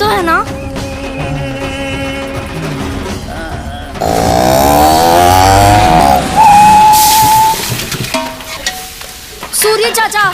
है ना? सूर्य चाचा,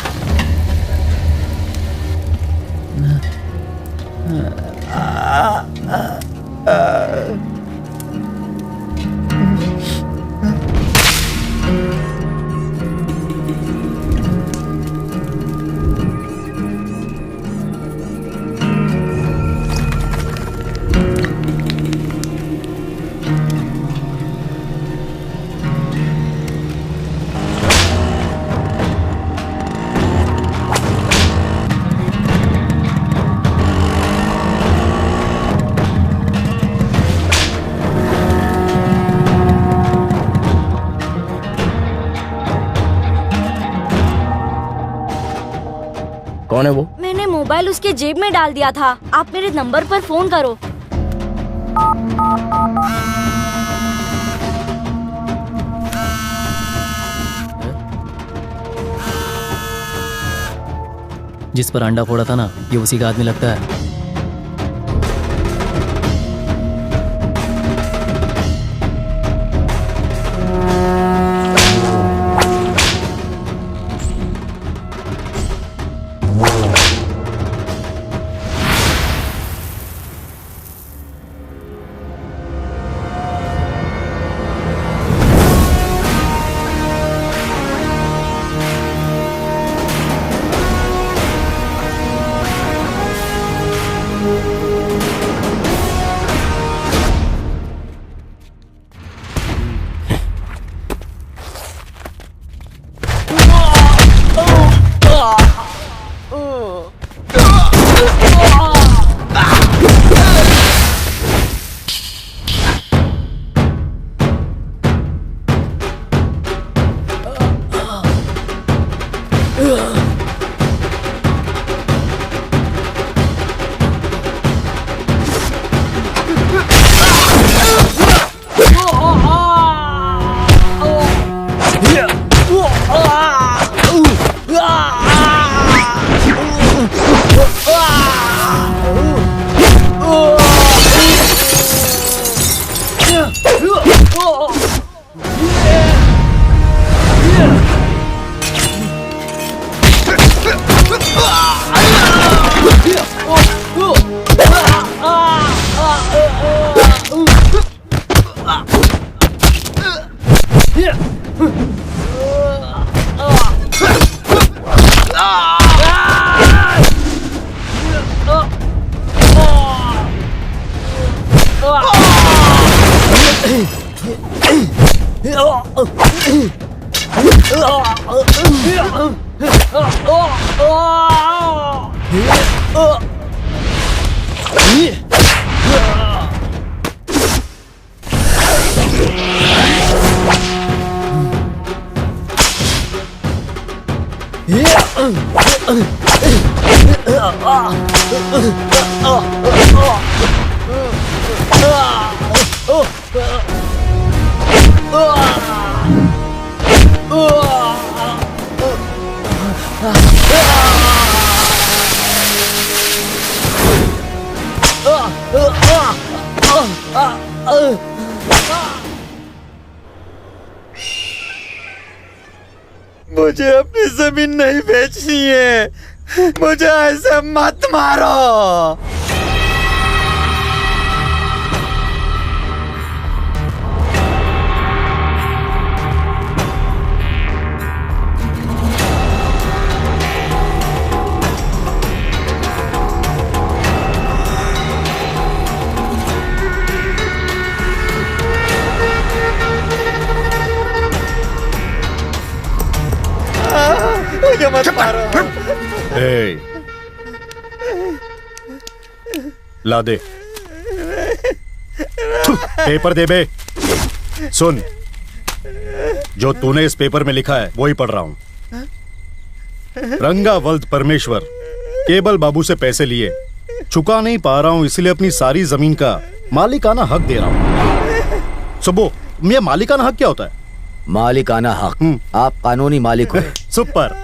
कौन है वो? मैंने मोबाइल उसके जेब में डाल दिया था। आप मेरे नंबर पर फोन करो। जिस पर अंडा फोड़ा था ना, ये उसी का आदमी लगता है। मुझे अपनी जमीन नहीं बेचनी है, मुझे ऐसे मत मारो। मुझे मत मारो। ए, ला दे पेपर दे बे। सुन, जो तूने इस पेपर में लिखा है वही पढ़ रहा हूं। रंगावल्द परमेश्वर केबल बाबू से पैसे लिए, चुका नहीं पा रहा हूं, इसलिए अपनी सारी जमीन का मालिकाना हक दे रहा हूं। सुबो, ये मालिकाना हक क्या होता है? मालिकाना हक, आप कानूनी मालिक हो। Super,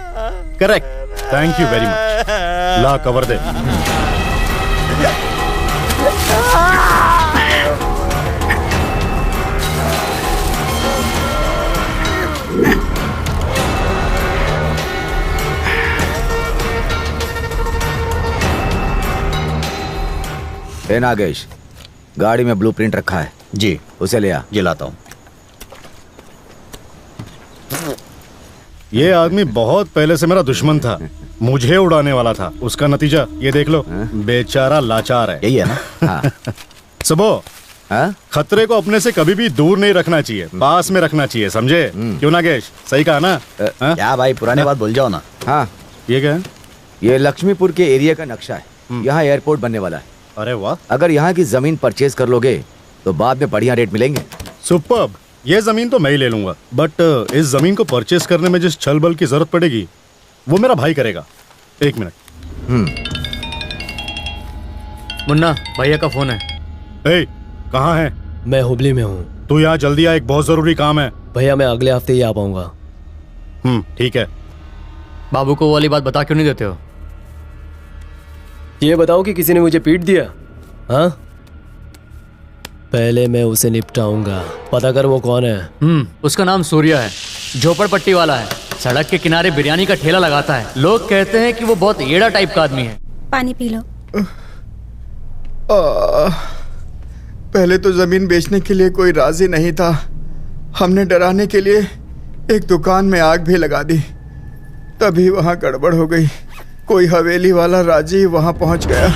correct, thank you very much. ला कवर दे। ए नागेश, गाड़ी में ब्लूप्रिंट रखा है, जी उसे ले आ। ये लाता हूँ। ये आदमी बहुत पहले से मेरा दुश्मन था, मुझे उड़ाने वाला था। उसका नतीजा ये देख लो, बेचारा लाचार है। यही है ना? हाँ। सबो, हाँ? खतरे को अपने से कभी भी दूर नहीं रखना चाहिए, पास में रखना चाहिए, समझे? क्यों नागेश, सही कहा ना? हाँ? क्या भाई, पुरानी बात भूल जाओ ना। हाँ, ये क्या है? ये लक्ष्मीपुर के एरिया का नक्शा है। यहाँ एयरपोर्ट बनने वाला है। अरे वाह, अगर यहाँ की जमीन परचेज कर लोगे तो बाद में बढ़िया रेट मिलेंगे। सुपर्ब। ये जमीन तो मैं ही ले लूंगा, बट इस जमीन को परचेज करने में जिस छल बल की जरूरत पड़ेगी वो मेरा भाई करेगा। एक मिनट। मुन्ना, भैया का फोन है। ए, कहाँ है? मैं हुबली में हूँ तू यहाँ जल्दी आ, एक बहुत जरूरी काम है। भैया। मैं अगले हफ्ते ही आ पाऊंगा। ठीक है। बाबू को वो वाली बात बता क्यों नहीं देते हो? ये बताओ कि किसी ने मुझे पीट दिया? हाँ, पहले मैं उसे निपटाऊंगा। पता कर वो कौन है। उसका नाम सूर्या है, झोपड़पट्टी वाला है, सड़क के किनारे बिरयानी का ठेला लगाता है। लोग कहते हैं कि वो बहुत येड़ा टाइप का आदमी है। पानी पी लो। पहले तो जमीन बेचने के लिए कोई राजी नहीं था। हमने डराने के लिए एक दुकान में आग भी लगा दी, तभी वहां गड़बड़ हो गई। कोई हवेली वाला राजी वहां पहुंच गया।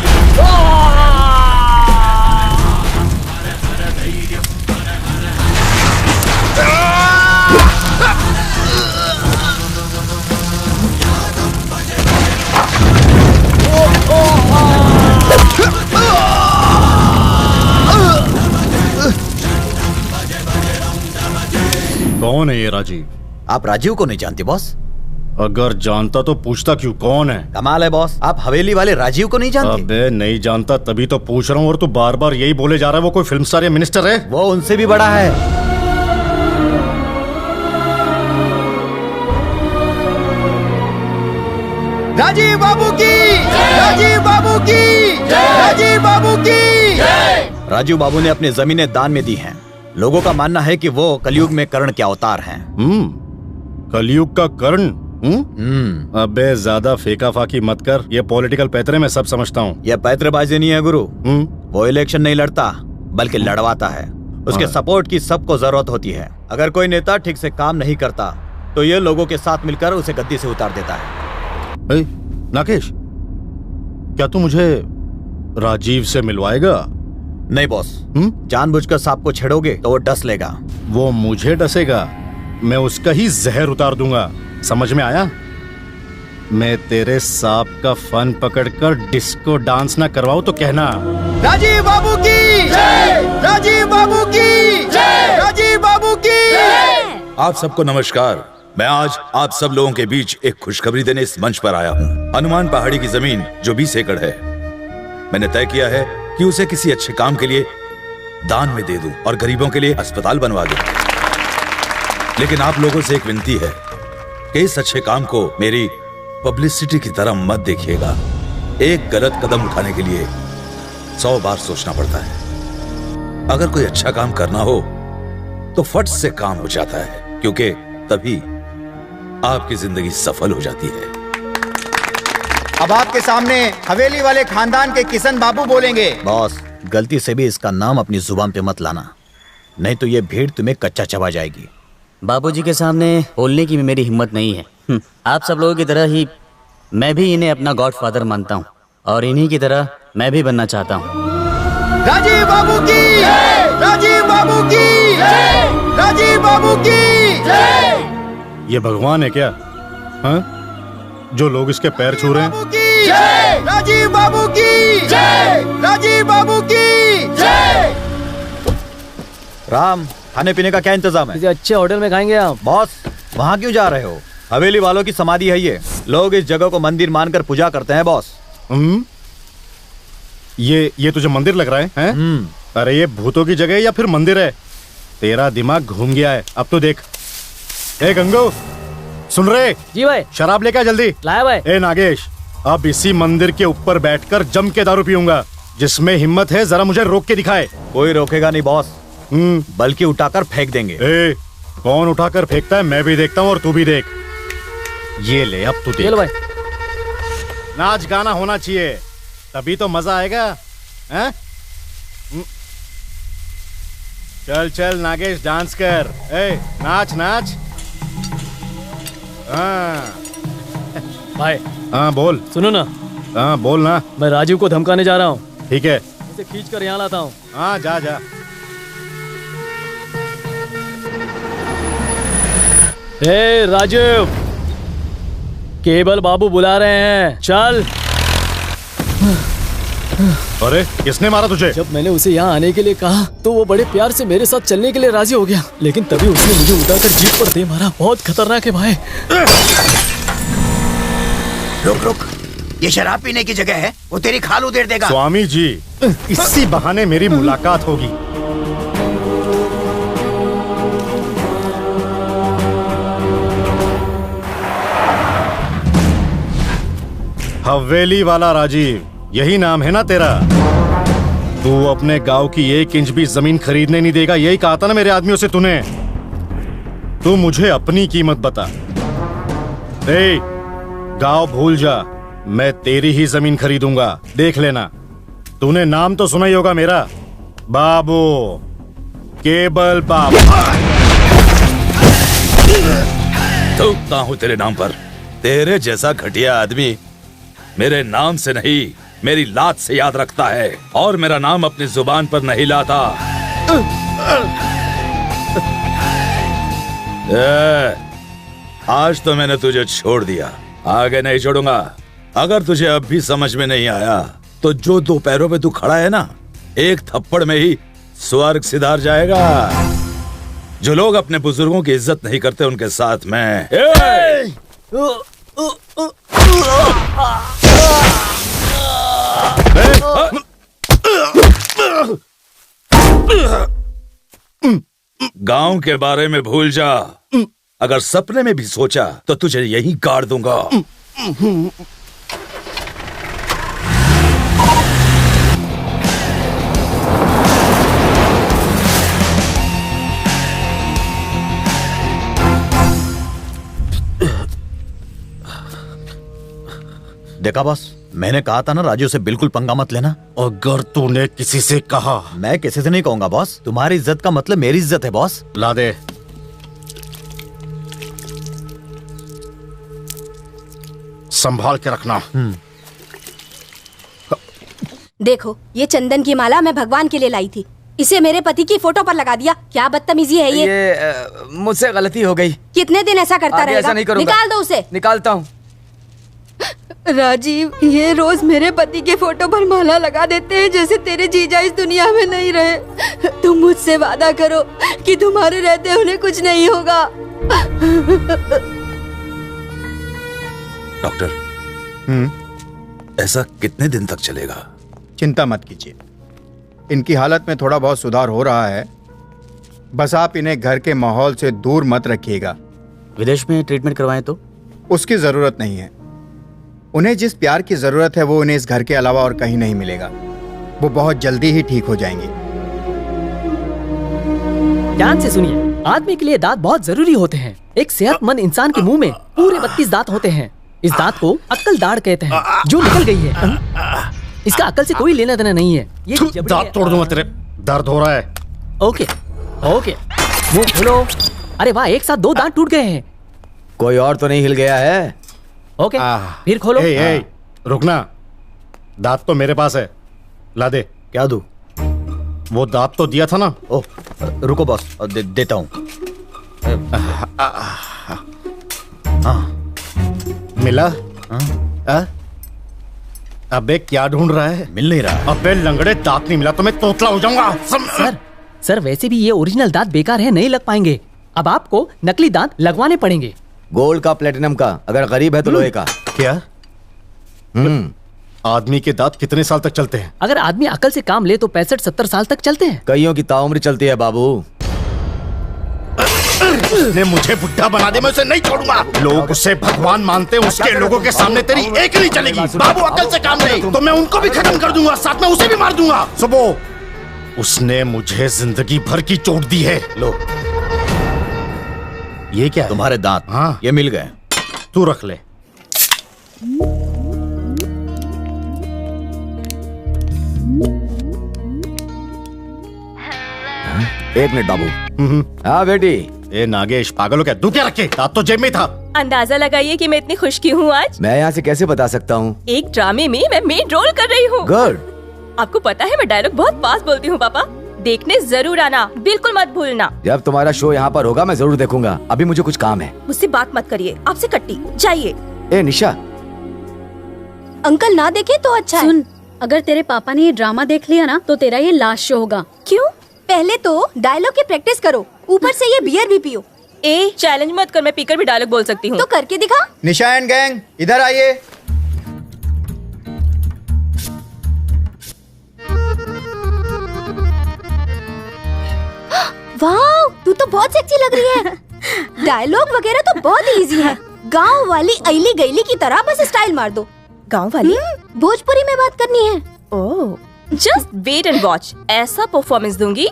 कौन है ये राजीव? आप राजीव को नहीं जानते बॉस? अगर जानता तो पूछता क्यों, कौन है? कमाल है बॉस, आप हवेली वाले राजीव को नहीं जानते? अबे नहीं जानता तभी तो पूछ रहा हूँ, और तू बार बार यही बोले जा रहा है। वो कोई फिल्म स्टार या मिनिस्टर है? वो उनसे भी बड़ा है। राजीव बाबू की, राजीव बाबू की, राजीव बाबू की। राजीव बाबू ने अपनी जमीनें दान में दी हैं। लोगों का मानना है कि वो कलयुग में कर्ण के अवतार हैं। कलयुग का कर्ण? अबे ज्यादा फेंका फाकी मत कर, ये पॉलिटिकल पैतरे मैं सब समझता हूँ। यह पैतरेबाजी नहीं है गुरु। वो इलेक्शन नहीं लड़ता बल्कि लड़वाता है। उसके सपोर्ट की सबको जरूरत होती है। अगर कोई नेता ठीक से काम नहीं करता तो ये लोगों के साथ मिलकर उसे गद्दी से उतार देता है। नाकेश, क्या तू मुझे राजीव से मिलवाएगा? नहीं बॉस, जानबूझकर सांप को छेड़ोगे तो वो डस लेगा। वो मुझे डसेगा, मैं उसका ही जहर उतार दूंगा। समझ में आया? मैं तेरे सांप का फन पकड़कर डिस्को डांस ना करवाऊं तो कहना। राजीव बाबू की, राजीव बाबू की, राजीव बाबू की। आप सबको नमस्कार। मैं आज आप सब लोगों के बीच एक खुशखबरी देने इस मंच पर आया हूँ। हनुमान पहाड़ी की जमीन जो 20 एकड़ है, मैंने तय किया है कि उसे किसी अच्छे काम के लिए दान में दे दूं और गरीबों के लिए अस्पताल बनवा दूं। लेकिन आप लोगों से एक विनती है कि इस अच्छे काम को मेरी पब्लिसिटी की तरह मत देखिएगा। एक गलत कदम उठाने के लिए 100 बार सोचना पड़ता है। अगर कोई अच्छा काम करना हो तो फट से काम हो जाता है, क्योंकि तभी आपकी जिंदगी सफल हो जाती है। अब आपके सामने हवेली वाले खानदान के किशन बाबू बोलेंगे। बॉस, गलती से भी इसका नाम अपनी जुबान पे मत लाना, नहीं तो ये भीड़ तुम्हें कच्चा चबा जाएगी। बाबूजी के सामने बोलने की भी मेरी हिम्मत नहीं है। आप सब लोगों की तरह ही मैं भी इन्हें अपना गॉडफादर मानता हूँ और इन्हीं की तरह मैं भी बनना चाहता हूँ। राजीव बाबू की, राजीव बाबू की, राजीव बाबू की। ये भगवान है क्या? हाँ? जो लोग इसके पैर छू रहे हैं? राजीव बाबू की, राजीव बाबू की। राम, खाने पीने का क्या इंतजाम है? किसी अच्छे होटल में खाएंगे आप। बॉस, वहाँ क्यों जा रहे हो? हवेली वालों की समाधि है ये। लोग इस जगह को मंदिर मानकर पूजा करते हैं बॉस। ये तुझे मंदिर लग रहा है? अरे ये भूतों की जगह है या फिर मंदिर है? तेरा दिमाग घूम गया है। अब तो देख। ए गंगू, सुन रहे? जी भाई। शराब लेकर जल्दी लाया भाई। ए नागेश, अब इसी मंदिर के ऊपर बैठकर जम के दारू पीऊंगा। जिसमें हिम्मत है जरा मुझे रोक के दिखाए। कोई रोकेगा नहीं बॉस, बल्कि उठाकर फेंक देंगे। ए, कौन उठाकर फेंकता है मैं भी देखता हूँ और तू भी देख। ये ले, अब तू देख। भाई। नाच गाना होना चाहिए, तभी तो मजा आएगा। हैं? चल चल नागेश डांस कर। ए नाच नाच। हाँ भाई हाँ बोल। सुनो ना, हाँ बोल ना। मैं राजीव को धमकाने जा रहा हूँ। ठीक है। इसे खींच कर यहाँ लाता हूँ। हाँ जा जा। ए राजीव, केबल बाबू बुला रहे हैं, चल। अरे किसने मारा तुझे? जब मैंने उसे यहाँ आने के लिए कहा तो वो बड़े प्यार से मेरे साथ चलने के लिए राजी हो गया, लेकिन तभी उसने मुझे उठाकर जीप पर दे मारा। बहुत खतरनाक है भाई। रुक रुक, ये शराब पीने की जगह है, वो तेरी खाल उधेड़ देगा। स्वामी जी, इसी बहाने मेरी मुलाकात होगी। हवेली वाला राजीव, यही नाम है ना तेरा? तू अपने गांव की 1 इंच भी जमीन खरीदने नहीं देगा, यही कहा था ना मेरे आदमियों से तूने। तू मुझे अपनी कीमत बता। ए, गांव भूल जा, मैं तेरी ही जमीन खरीदूंगा, देख लेना। तूने नाम तो सुना ही होगा मेरा, बाबू, केबल बाबू। थूकता हूं तेरे नाम पर। तेरे जैसा घटिया आदमी मेरे नाम से नहीं, मेरी लात से याद रखता है, और मेरा नाम अपनी जुबान पर नहीं लाता। आज तो मैंने तुझे छोड़ दिया, आगे नहीं छोड़ूंगा। अगर तुझे अब भी समझ में नहीं आया तो जो 2 पैरों पे तू खड़ा है ना, एक थप्पड़ में ही स्वर्ग सिधार जाएगा। जो लोग अपने बुजुर्गों की इज्जत नहीं करते उनके साथ मैं गांव के बारे में भूल जा। अगर सपने में भी सोचा तो तुझे यहीं गाड़ दूंगा। देखा बॉस, मैंने कहा था ना राजू से बिल्कुल पंगा मत लेना। अगर तूने किसी से कहा। मैं किसी से नहीं कहूंगा बॉस, तुम्हारी इज्जत का मतलब मेरी इज्जत है बॉस। ला दे। संभाल के रखना। देखो, ये चंदन की माला मैं भगवान के लिए लाई थी, इसे मेरे पति की फोटो पर लगा दिया। क्या बदतमीजी है ये मुझसे गलती हो गई। कितने दिन ऐसा करता आगे रहेगा? ऐसा नहीं करूंगा। निकाल दो उसे। निकालता हूँ। राजीव, ये रोज मेरे पति के फोटो पर माला लगा देते हैं जैसे तेरे जीजा इस दुनिया में नहीं रहे। तुम मुझसे वादा करो कि तुम्हारे रहते उन्हें कुछ नहीं होगा। डॉक्टर, ऐसा कितने दिन तक चलेगा? चिंता मत कीजिए, इनकी हालत में थोड़ा बहुत सुधार हो रहा है। बस आप इन्हें घर के माहौल से दूर मत रखिएगा। विदेश में ट्रीटमेंट करवाएं तो? उसकी जरूरत नहीं है। उन्हें जिस प्यार की जरूरत है वो उन्हें इस घर के अलावा और कहीं नहीं मिलेगा। वो बहुत जल्दी ही ठीक हो जाएंगे। ध्यान से सुनिए, आदमी के लिए दांत बहुत जरूरी होते हैं। एक सेहतमंद इंसान के मुंह में पूरे 32 दांत होते हैं। इस दांत को अक्ल दाढ़ कहते हैं, जो निकल गई है। इसका अकल से कोई लेना देना नहीं है। ये दांत तोड़ दूंगा तेरे, दर्द हो रहा है। ओके ओके, मुंह खोलो। अरे वाह, एक साथ 2 दांत टूट गए हैं। कोई और तो नहीं हिल गया है? ओके, फिर खोलो। रुकना, दांत तो मेरे पास है, ला दे। क्या दूं? वो दांत तो दिया था ना। ओह रुको बॉस, देता हूँ। मिला? अबे क्या ढूंढ रहा है? मिल नहीं रहा। अबे लंगड़े, दांत नहीं मिला तो मैं तोतला हो जाऊंगा। सर वैसे भी ये ओरिजिनल दांत बेकार है, नहीं लग पाएंगे। अब आपको नकली दांत लगवाने पड़ेंगे। गोल्ड का, प्लेटिनम का, अगर गरीब है तो लोहे का। क्या? आदमी के दांत कितने साल तक चलते हैं? अगर आदमी अकल से काम ले तो 65-70 साल तक चलते हैं। कईयों की ताउम्र चलती है बाबू। उसने मुझे बुढ़ा बना दे, मैं उसे नहीं छोड़ूंगा। लोग उसे भगवान मानते हैं, उसके लोगों के सामने तेरी एक नहीं चलेगी। बाबू अकल से काम ले तो मैं उनको भी खत्म कर दूंगा, साथ में उसे भी मार दूंगा। सुबह उसने मुझे जिंदगी भर की चोट दी है। लो, ये क्या? तुम्हारे दांत। हाँ, ये मिल गए। तू रख ले। एक मिनट बाबू। हाँ बेटी। ए नागेश, पागल हो क्या? तू क्या रखे? दांत तो जेब में था। अंदाजा लगाइए कि मैं इतनी खुश क्यों हूँ आज। मैं यहाँ से कैसे बता सकता हूँ? एक ड्रामे में मैं मेन रोल कर रही हूँ। गुड। आपको पता है मैं डायलॉग बहुत फास्ट बोलती हूँ पापा। देखने जरूर आना, बिल्कुल मत भूलना। जब तुम्हारा शो यहाँ पर होगा मैं जरूर देखूंगा। अभी मुझे कुछ काम है। मुझसे बात मत करिए, आपसे कट्टी। जाइए। ए निशा। अंकल ना देखे तो अच्छा है। सुन, अगर तेरे पापा ने ये ड्रामा देख लिया ना तो तेरा ये लास्ट शो होगा। क्यों? पहले तो डायलॉग की प्रैक्टिस करो, ऊपर से ये बियर भी पियो। ए चैलेंज मत कर, मैं पीकर भी डायलॉग बोल सकती हूँ। तो करके दिखा। निशा एंड गैंग इधर आइए। वाह, तू तो बहुत सेक्सी लग रही है। डायलॉग वगैरह तो बहुत इजी है। गांव वाली अली गैली की तरह बस स्टाइल मार दो। गांव वाली? भोजपुरी में बात करनी है। ओह, जस्ट वेट एंड वॉच। ऐसा परफॉर्मेंस दूंगी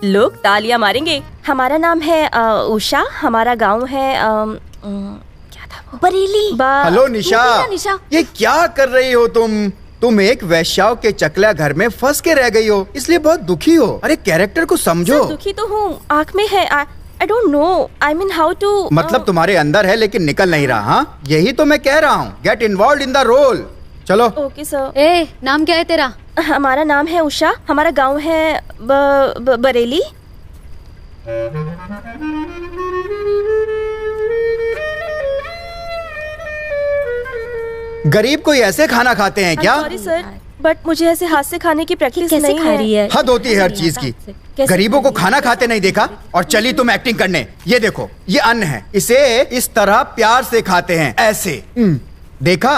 लोग तालियां मारेंगे। हमारा नाम है उषा, हमारा गांव है क्या था वो? बरेली। हेलो निशा, ये क्या कर रही हो तुम एक वैश्याओं के चकला घर में फंस के रह गई हो, इसलिए बहुत दुखी हो। अरे कैरेक्टर को समझो। दुखी तो हूँ, आँख में है। I don't know. I mean how to. मतलब तुम्हारे अंदर है लेकिन निकल नहीं रहा। हाँ, यही तो मैं कह रहा हूँ। Get involve in the role. चलो। Okay sir. ए, नाम क्या है तेरा? हमारा नाम है उषा, हमारा गांव है बरेली। गरीब कोई ऐसे खाना खाते हैं क्या? सॉरी सर, बट मुझे ऐसे हाथ से खाने की प्रैक्टिस नहीं है। हद होती है हर चीज की। गरीबों को खाना खाते नहीं देखा और चली तुम एक्टिंग करने। ये देखो, ये अन्न है, इसे इस तरह प्यार से खाते हैं, ऐसे। देखा?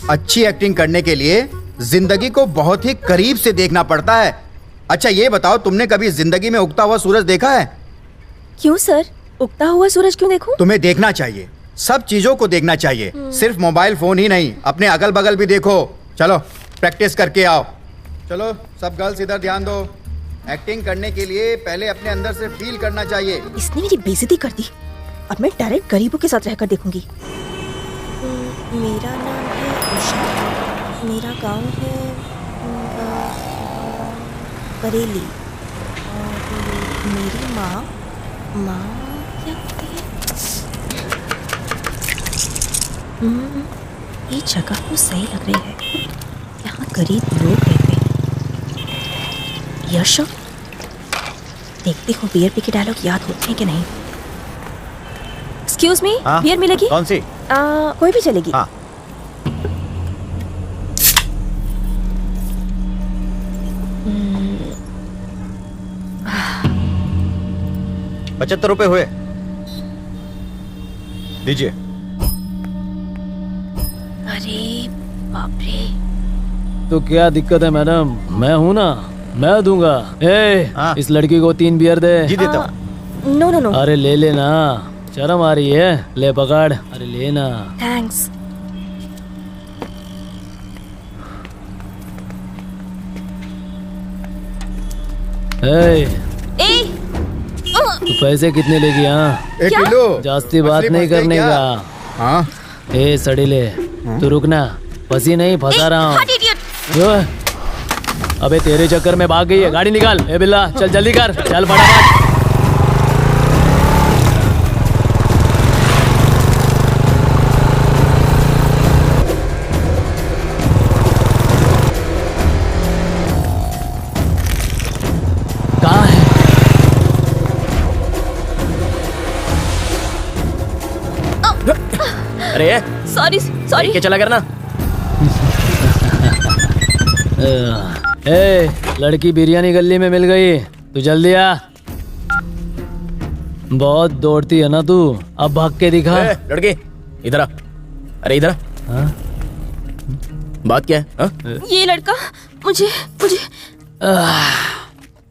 अच्छी एक्टिंग करने के लिए जिंदगी को बहुत ही करीब से देखना पड़ता है। अच्छा ये बताओ, तुमने कभी जिंदगी में उगता हुआ सूरज देखा है? क्यों सर, उगता हुआ सूरज क्यों देखूं? तुम्हें देखना चाहिए, सब चीजों को देखना चाहिए, सिर्फ मोबाइल फोन ही नहीं, अपने अगल बगल भी देखो। चलो प्रैक्टिस करके आओ। चलो सब गर्ल्स इधर ध्यान दो। एक्टिंग करने के लिए पहले अपने अंदर से फील करना चाहिए। इसने मेरी बेइज्जती कर दी। अब मैं डायरेक्ट गरीबों के साथ रहकर देखूंगी। मेरा नाम है उषा, मेरा गांव है बरेली, और मेरी माँ क्या कहती है? ये जगह तो सही लग रही है, यहाँ गरीब लोग रहते हैं। यश, देखती हूँ बियर पी के डायलॉग याद होते हैं कि नहीं। एक्सक्यूज मी, बियर मिलेगी? कौन सी? कोई भी चलेगी। हाँ। 75 रुपए हुए, दीजिए। अरे बाप रे। तो क्या दिक्कत है मैडम, मैं हूँ ना, मैं दूंगा। इस लड़की को 3 बियर दे। जी देता हूँ। No no no. अरे ले लेना, शर्म आ रही है, ले पकड़। अरे लेना। थैंक्स। तो पैसे कितने लेगी? हाँ, 1 किलो। जास्ती बात नहीं करने का। हाँ। ए सड़ीले, तू रुकना, फंसी नहीं, फंसा रहा हूँ। अबे तेरे चक्कर में भाग गई है, गाड़ी निकाल। ए बिल्ला, चल जल्दी कर, चल फटाफट। कहाँ है? अरे सॉरी सॉरी। के चला करना। ए, लड़की बिरयानी गली में मिल गई, तू जल्दी आ। बहुत दौड़ती है ना तू, अब भाग के दिखा। लड़के इधर आ। अरे इधर आ। बात क्या है? हा? ये लड़का मुझे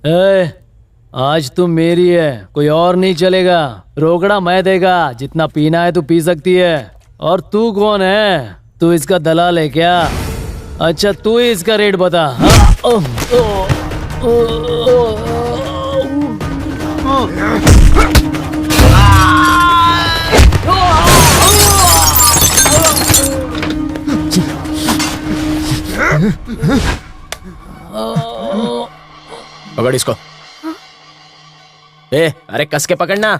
ए, आज तुम मेरी है, कोई और नहीं चलेगा। रोकड़ा मैं देगा, जितना पीना है तू पी सकती है। और तू कौन है? तू इसका दलाल है क्या? अच्छा तू ही इसका रेट बता। पकड़ इसको। ए, अरे कस के पकड़ना।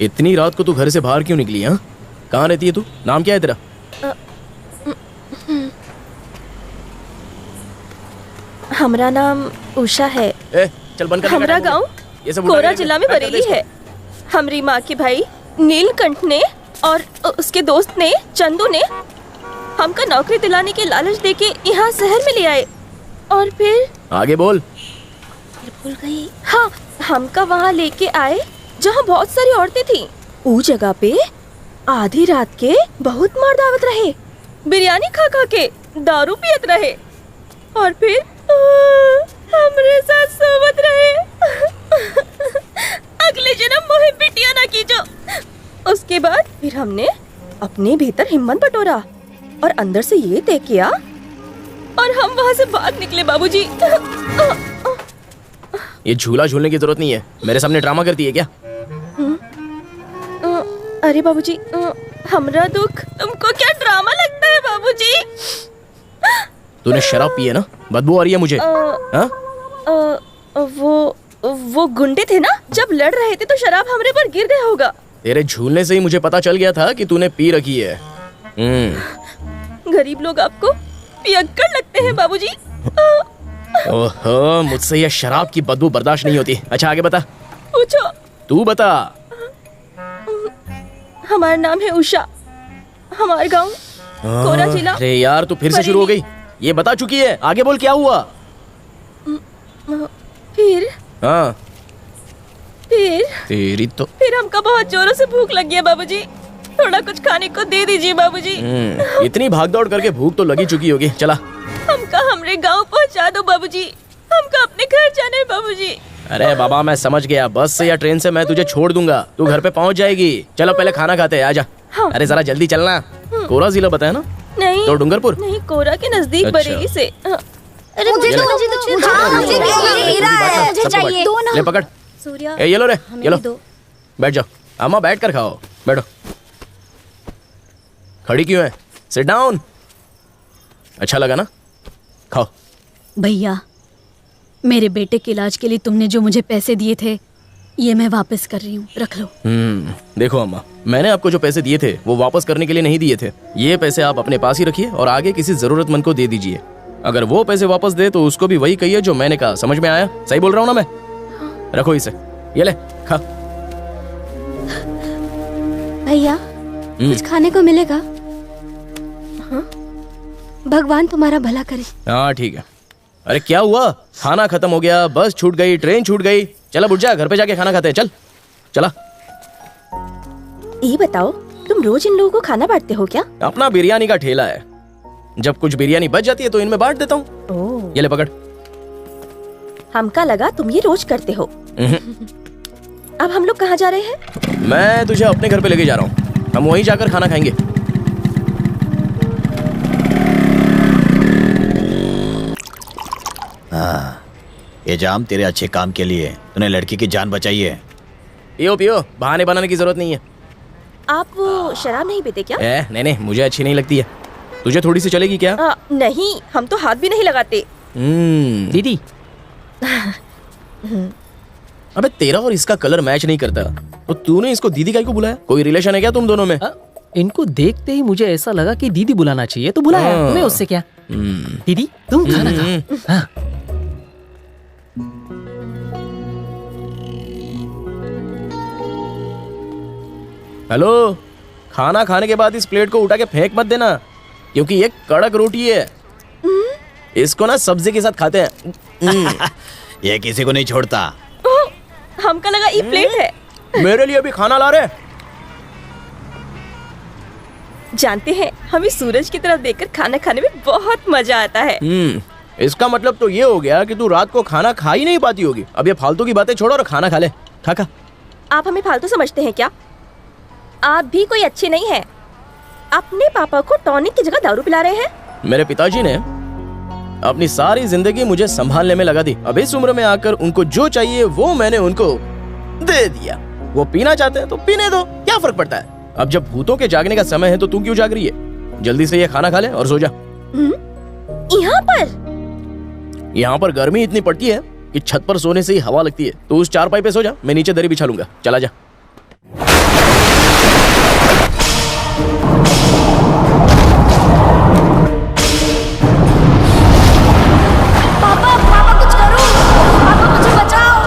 इतनी रात को तू घर से बाहर क्यों निकली? हाँ, कहाँ रहती है तू? नाम क्या है तेरा? हमारा नाम उषा है। चल बंद कर। हमारा गांव कोरा जिला में बरेली है। हमारी माँ के भाई नीलकंठ ने और उसके दोस्त ने चंदू ने हमका नौकरी दिलाने के लालच देके यहाँ शहर में ले आए और फिर आगे बोल। भूल गई। हाँ, हमका वहाँ लेके आए जहाँ बहुत सारी औरतें थी। उस जगह पे आधी रात के बहुत मार दावत रहे, बिरयानी खा खा के दारू पियत रहे और फिर हमरे साथ सोवत रहे। अगले जन्म मोहे बिटिया ना कीजो। उसके बाद फिर हमने अपने भीतर हिम्मत बटोरा और अंदर से ये तय किया और हम वहाँ से भाग निकले। बाबूजी, ये झूला झूलने की जरूरत नहीं है। मेरे सामने ड्रामा करती है क्या? अरे बाबूजी, हमरा दुख तुमको क्या ड्रामा लगता है? बाबूजी, तूने शराब पी है ना? बदबू आ रही है मुझे। वो गुंडे थे ना, जब लड़ रहे थे तो शराब हमरे पर गिर गया होगा। तेरे झूलने से ही मुझे पता चल गया था कि तूने पी रखी है। गरीब लोग आपको पियक्कड़ लगते हैं बाबूजी। ओहो, मुझसे ये शराब की बदबू बर्दाश्त नहीं होती। अच्छा आगे बता। पूछो। तू बता। हमारा नाम है उषा, हमारा गांव कोरा जिला। अरे यार, तू फिर से शुरू हो गई। ये बता चुकी है, आगे बोल क्या हुआ? फिर हाँ, तेरी तो फिर हमका बहुत जोरों से भूख लगी है बाबूजी, थोड़ा कुछ खाने को दे दीजिए बाबूजी। इतनी भागदौड़ करके भूख तो लगी चुकी होगी। चला, हमका हमरे गांव पहुंचा दो बाबूजी, हमका अपने घर जाना है बाबूजी। अरे बाबा, मैं समझ गया। बस से या ट्रेन से मैं तुझे छोड़ दूंगा, तू घर पे पहुंच जाएगी। चलो पहले खाना खाते हैं, आजा। हाँ। अरे जरा जल्दी चलना। कोरा जिला बताया ना? नहीं तो डूंगरपुर नहीं, कोरा के नजदीक बरेली से। अरे मुझे दो, ले पकड़। ये लो रे, ये लो। बैठ जाओ अम्मा, बैठ कर खाओ। बैठो। खड़ी क्यों है? Sit down. अच्छा लगा ना? खाओ। भैया, मेरे बेटे के इलाज के लिए तुमने जो मुझे पैसे दिए थे, ये मैं वापस कर रही हूँ, रख लो। देखो अम्मा, मैंने आपको जो पैसे दिए थे वो वापस करने के लिए नहीं दिए थे। ये पैसे आप अपने पास ही रखिए और आगे किसी जरूरतमंद को दे दीजिए। अगर वो पैसे वापस दे तो उसको भी वही कहिए जो मैंने कहा। समझ में आया? सही बोल रहा हूँ ना मैं? रखो इसे, ये ले खा। भैया, कुछ खाने को मिलेगा? हाँ? भगवान तुम्हारा भला करे। हाँ ठीक है। अरे क्या हुआ? खाना खत्म हो गया, बस छूट गई, ट्रेन छूट गई। चला बुढ़ जा, घर पे जाके खाना खाते हैं। चल चला। ये बताओ, तुम रोज इन लोगों को खाना बांटते हो क्या? अपना बिरयानी का ठेला है, जब कुछ बिरयानी बच जाती है तो इनमें बांट देता हूँ। ये ले पकड़। हमका लगा तुम ये रोज करते हो। अब हम लोग कहाँ जा रहे हैं? मैं तुझे अपने घर पे लेके जा रहा हूँ, हम वहीं जाकर खाना खाएंगे। हाँ, ये जाम तेरे अच्छे काम के लिए। तूने लड़की की जान बचाई है। पियो पियो, बहाने बनाने की जरूरत नहीं है। आप वो शराब नहीं पीते क्या? नहीं, मुझे अच्छी नहीं लगती है। तुझे थोड़ी सी चलेगी क्या? नहीं, हम तो हाथ भी नहीं लगाते। दीदी, अबे तेरा और इसका कलर मैच नहीं करता, तो तूने इसको दीदी काहे को बुलाया? कोई रिलेशन है क्या तुम दोनों में? इनको देखते ही मुझे ऐसा लगा कि दीदी बुलाना चाहिए, तो बुलाया। तुम्हें उससे क्या? दीदी तुम खाना खाओ। हाँ। हेलो, खाना खाने के बाद इस प्लेट को उठा के फेंक मत देना, क्योंकि ये कड़क रोटी है। इसको ना सब्जी के साथ खाते हैं। ये किसी को नहीं छोड़ता। हमका लगा ये प्लेट है। मेरे लिए भी खाना ला रहे। जानते हैं, हमें सूरज की तरफ देखकर खाना खाने में बहुत मजा आता है। इसका मतलब तो ये हो गया कि तू रात को खाना खा ही नहीं पाती होगी। अब ये फालतू की बातें छोड़ो और खाना खा ले। खा। आप हमें फालतू समझते हैं क्या? आप भी कोई अच्छे नहीं हैं। अपने पापा को टॉनिक की जगह दारू पिला रहे हैं। मेरे पिताजी ने अपनी सारी जिंदगी मुझे संभालने में लगा दी। अब इस उम्र में आकर उनको जो चाहिए वो मैंने उनको दे दिया। वो पीना चाहते हैं तो पीने दो, क्या फर्क पड़ता है? अब जब भूतों के जागने का समय है तो तू क्यों जाग रही है? जल्दी से ये खाना खा ले और सो जा। यहाँ पर गर्मी इतनी पड़ती है कि छत पर सोने से ही हवा लगती है। तो उस चारपाई पे सो जा, मैं नीचे दरी बिछा लूंगा। चला जा। पापा कुछ करो, पापा मुझे बचाओ।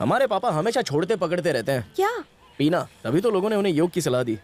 हमारे पापा हमेशा छोड़ते पकड़ते रहते हैं। क्या? पीना। तभी तो लोगों ने उन्हें योग की सलाह दी।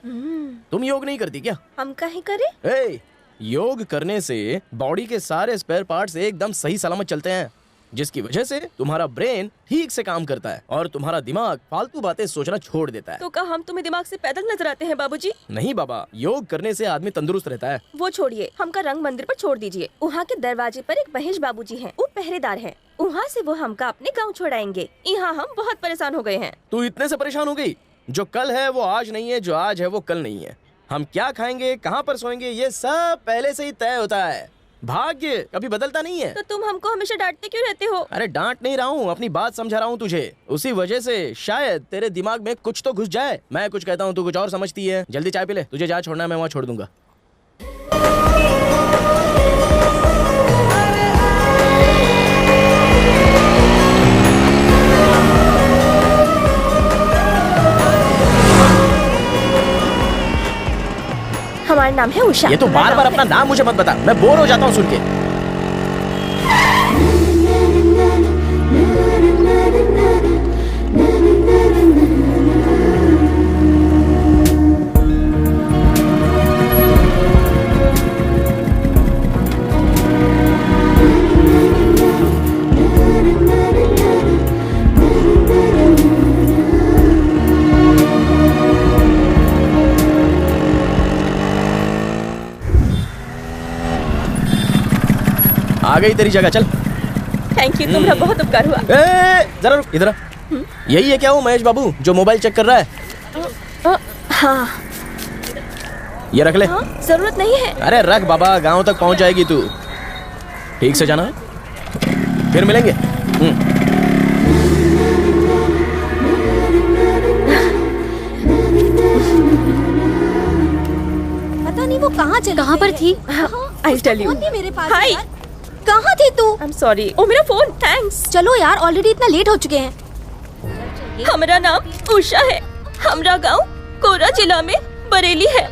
तुम योग नहीं करती क्या? हम काहे करें? योग करने से बॉडी के सारे स्पेयर पार्ट्स एकदम सही सलामत चलते हैं, जिसकी वजह से तुम्हारा ब्रेन ठीक से काम करता है और तुम्हारा दिमाग फालतू बातें सोचना छोड़ देता है। तो क्या हम तुम्हें दिमाग से पैदल नजर आते हैं बाबूजी? नहीं बाबा, योग करने से आदमी तंदुरुस्त रहता है। वो छोड़िए, हमका रंग मंदिर पर छोड़ दीजिए। वहाँ के दरवाजे पर एक महेश बाबूजी हैं, वो पहरेदार हैं। वहाँ से वो हमका अपने गाँव छोड़ाएंगे। यहाँ हम बहुत परेशान हो गए हैं। तू इतने से परेशान हो गई? जो कल है वो आज नहीं है, जो आज है वो कल नहीं है। हम क्या खाएंगे, कहाँ पर सोएंगे, ये सब पहले से ही तय होता है। भाग्य कभी बदलता नहीं है। तो तुम हमको हमेशा डांटते क्यों रहते हो? अरे डांट नहीं रहा हूँ, अपनी बात समझा रहा हूँ तुझे। उसी वजह से शायद तेरे दिमाग में कुछ तो घुस जाए। मैं कुछ कहता हूँ, तू कुछ और समझती है। जल्दी चाय पी ले, तुझे जहाँ छोड़ना है मैं वहाँ छोड़ दूंगा। हमारा नाम है उषा। ये तो बार बार अपना नाम मुझे मत बता, मैं बोर हो जाता हूँ सुन के। आ गई तेरी जगह, चल। थैंक यू, तुम्हारा बहुत उपकार हुआ। जरा रुक, इधर। यही है क्या वो महेश बाबू जो मोबाइल चेक कर रहा है? हाँ। ये रख ले। जरूरत नहीं है। अरे रख बाबा, गांव तक पहुंच जाएगी तू। ठीक से जाना है, फिर मिलेंगे। पता नहीं वो कहाँ पर थी। I'll tell you. मेरे पास हाय, कहाँ थी तू? I'm sorry. ओ मेरा फोन, थैंक्स। चलो यार, ऑलरेडी इतना लेट हो चुके हैं। हमारा नाम उषा है। हमारा गांव कोरा जिला में बरेली है।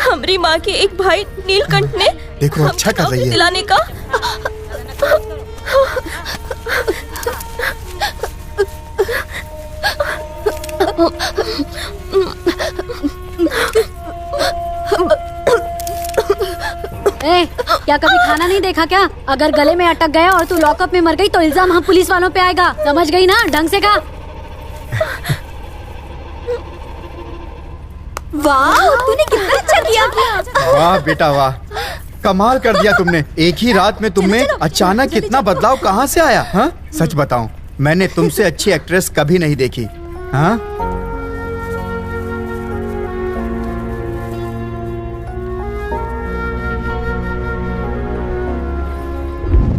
हमारी माँ के एक भाई नीलकंठ ने देखो अच्छा कर रही है दिलाने का। क्या कभी खाना नहीं देखा क्या? अगर गले में अटक गया और तू लॉकअप में मर गई तो इल्जाम हम पुलिस वालों पे आएगा। समझ गई ना? ढंग से कहा। वाह, तूने कितना अच्छा किया। वाह बेटा वाह। कमाल कर दिया तुमने। एक ही रात में तुम में अचानक इतना बदलाव कहाँ से आया? हाँ, सच बताऊं, मैंने तुमसे अच्छी एक्ट्रेस कभी नहीं देखी। हाँ,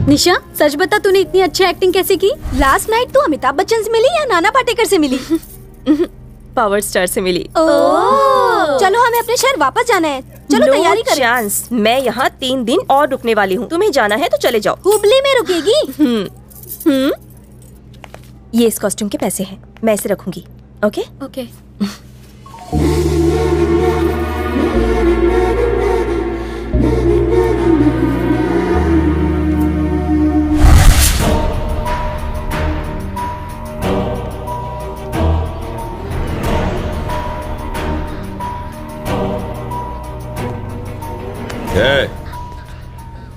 निशा, सच बता, तूने इतनी अच्छी एक्टिंग कैसे की? लास्ट नाइट तू अमिताभ बच्चन से मिली या नाना पाटेकर से मिली? पावर स्टार से मिली। चलो हमें अपने शहर वापस जाना है। चलो तैयारी करें। चांस, मैं यहाँ 3 दिन और रुकने वाली हूँ। तुम्हें जाना है तो चले जाओ। हुबली में रुकेगी? ये इस कॉस्ट्यूम के पैसे हैं, मैं इसे रखूंगी। Okay okay.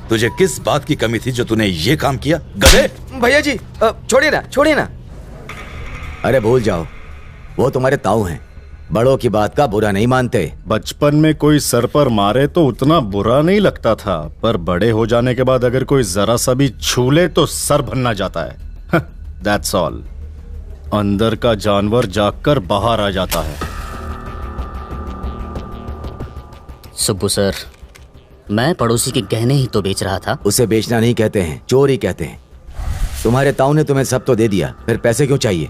तुझे किस बात की कमी थी जो तूने ये काम किया? गधे! भैया जी, छोड़िए ना, छोड़िए ना। अरे भूल जाओ, वो तुम्हारे ताऊ हैं, बड़ों की बात का बुरा नहीं मानते। बचपन में कोई सर पर मारे तो उतना बुरा नहीं लगता था, पर बड़े हो जाने के बाद अगर कोई जरा सा भी छू ले तो सर भन्ना जाता है। That's all. अंदर का जानवर जागकर बाहर आ जाता है। सुब्बू सर, मैं पड़ोसी के गहने ही तो बेच रहा था। उसे बेचना नहीं कहते हैं, चोरी कहते हैं। तुम्हारे ताऊ ने तुम्हें सब तो दे दिया, फिर पैसे क्यों चाहिए?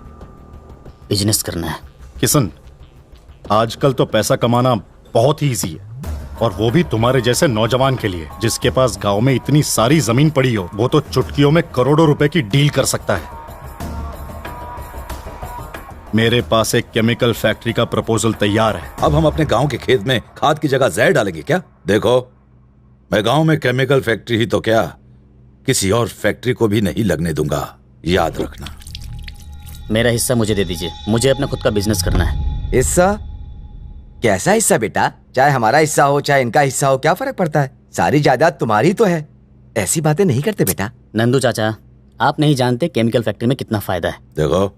बिजनेस करना है। किशन, आजकल तो पैसा कमाना बहुत ही इजी है, और वो भी तुम्हारे जैसे नौजवान के लिए, जिसके पास गांव में इतनी सारी जमीन पड़ी हो। वो तो चुटकियों में करोड़ों रुपए की डील कर सकता है। मेरे पास एक केमिकल फैक्ट्री का प्रपोजल तैयार है। अब हम अपने गांव के खेत में खाद की जगह जहर डालेंगे क्या? देखो, मैं गांव में केमिकल फैक्ट्री ही तो क्या, किसी और फैक्ट्री को भी नहीं लगने दूंगा, याद रखना। मेरा हिस्सा मुझे दे दीजिए, मुझे अपना खुद का बिजनेस करना है। हिस्सा? कैसा हिस्सा बेटा? चाहे हमारा हिस्सा हो चाहे इनका हिस्सा हो, क्या फर्क पड़ता है? सारी जायदाद तुम्हारी तो है। ऐसी बातें नहीं करते बेटा। नंदू चाचा, आप नहीं जानते केमिकल फैक्ट्री में कितना फायदा है। देखो,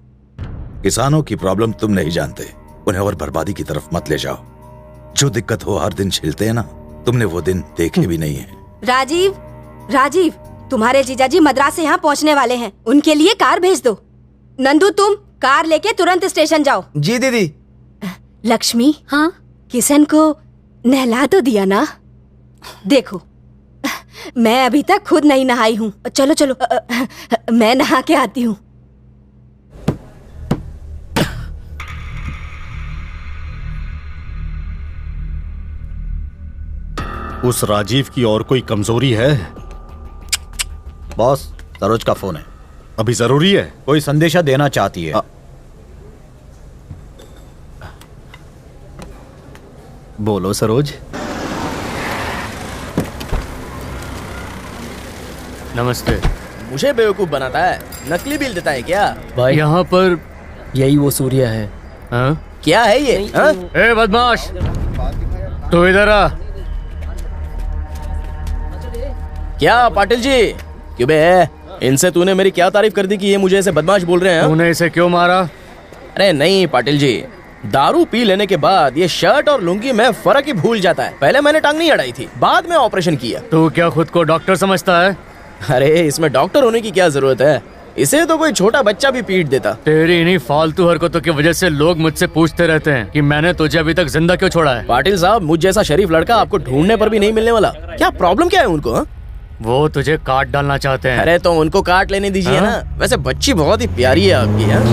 किसानों की प्रॉब्लम तुम नहीं जानते, उन्हें और बर्बादी की तरफ मत ले जाओ। जो दिक्कत हो हर दिन झेलते हैं ना, तुमने वो दिन देखे भी नहीं है। राजीव, राजीव, तुम्हारे जीजाजी मद्रास से यहाँ पहुँचने वाले हैं, उनके लिए कार भेज दो। नंदू, तुम कार लेके तुरंत स्टेशन जाओ। जी दीदी। लक्ष्मी, हाँ, किशन को नहला तो दिया ना? देखो, मैं अभी तक खुद नहीं नहाई हूँ। चलो चलो, मैं नहा के आती हूँ। उस राजीव की और कोई कमजोरी है? बॉस, सरोज का फोन है। अभी जरूरी है? कोई संदेशा देना चाहती है। बोलो सरोज। नमस्ते। मुझे बेवकूफ बनाता है, नकली बिल देता है क्या? भाई, यहाँ पर यही वो सूर्या है। हाँ? क्या है ये? ए बदमाश, तू इधर आ। क्या पाटिल जी? क्यों बे, इनसे तूने मेरी क्या तारीफ कर दी कि ये मुझे ऐसे बदमाश बोल रहे हैं? तूने इसे क्यों मारा? अरे नहीं पाटिल जी, दारू पी लेने के बाद ये शर्ट और लुंगी में फर्क ही भूल जाता है। पहले मैंने टांग नहीं अड़ाई थी, बाद में ऑपरेशन किया। तू क्या खुद को डॉक्टर समझता है? अरे इसमें डॉक्टर होने की क्या जरूरत है? इसे तो कोई छोटा बच्चा भी पीट देता। तेरी इन्हीं फालतू हरकतों की वजह से लोग मुझसे पूछते रहते हैं कि मैंने तुझे अभी तक जिंदा क्यों छोड़ा है। पाटिल साहब, मुझ जैसा शरीफ लड़का आपको ढूंढने पर भी नहीं मिलने वाला। क्या प्रॉब्लम क्या है उनको? हा? वो तुझे काट डालना चाहते हैं। अरे तो उनको काट लेने दीजिए ना। वैसे बच्ची बहुत ही प्यारी है आपकी। है?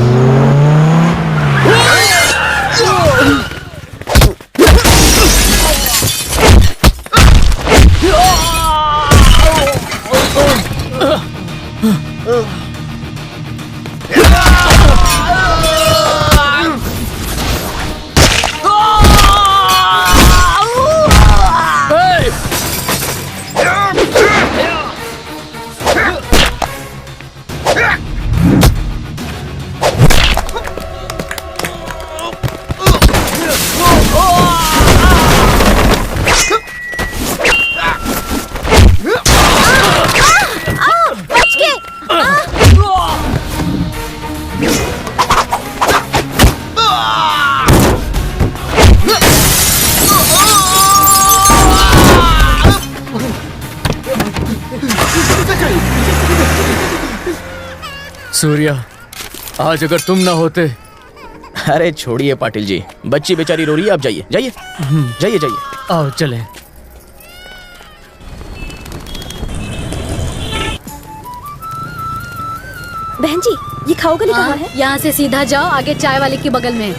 बच गए। सूर्या, आज अगर तुम ना होते। अरे छोड़िए पाटिल जी, बच्ची बेचारी रो रही है, आप जाइए जाइए जाइए जाइए। आओ चले। बहन जी, ये खाओ गली कहाँ है? यहाँ से सीधा जाओ, आगे चाय वाले के बगल में।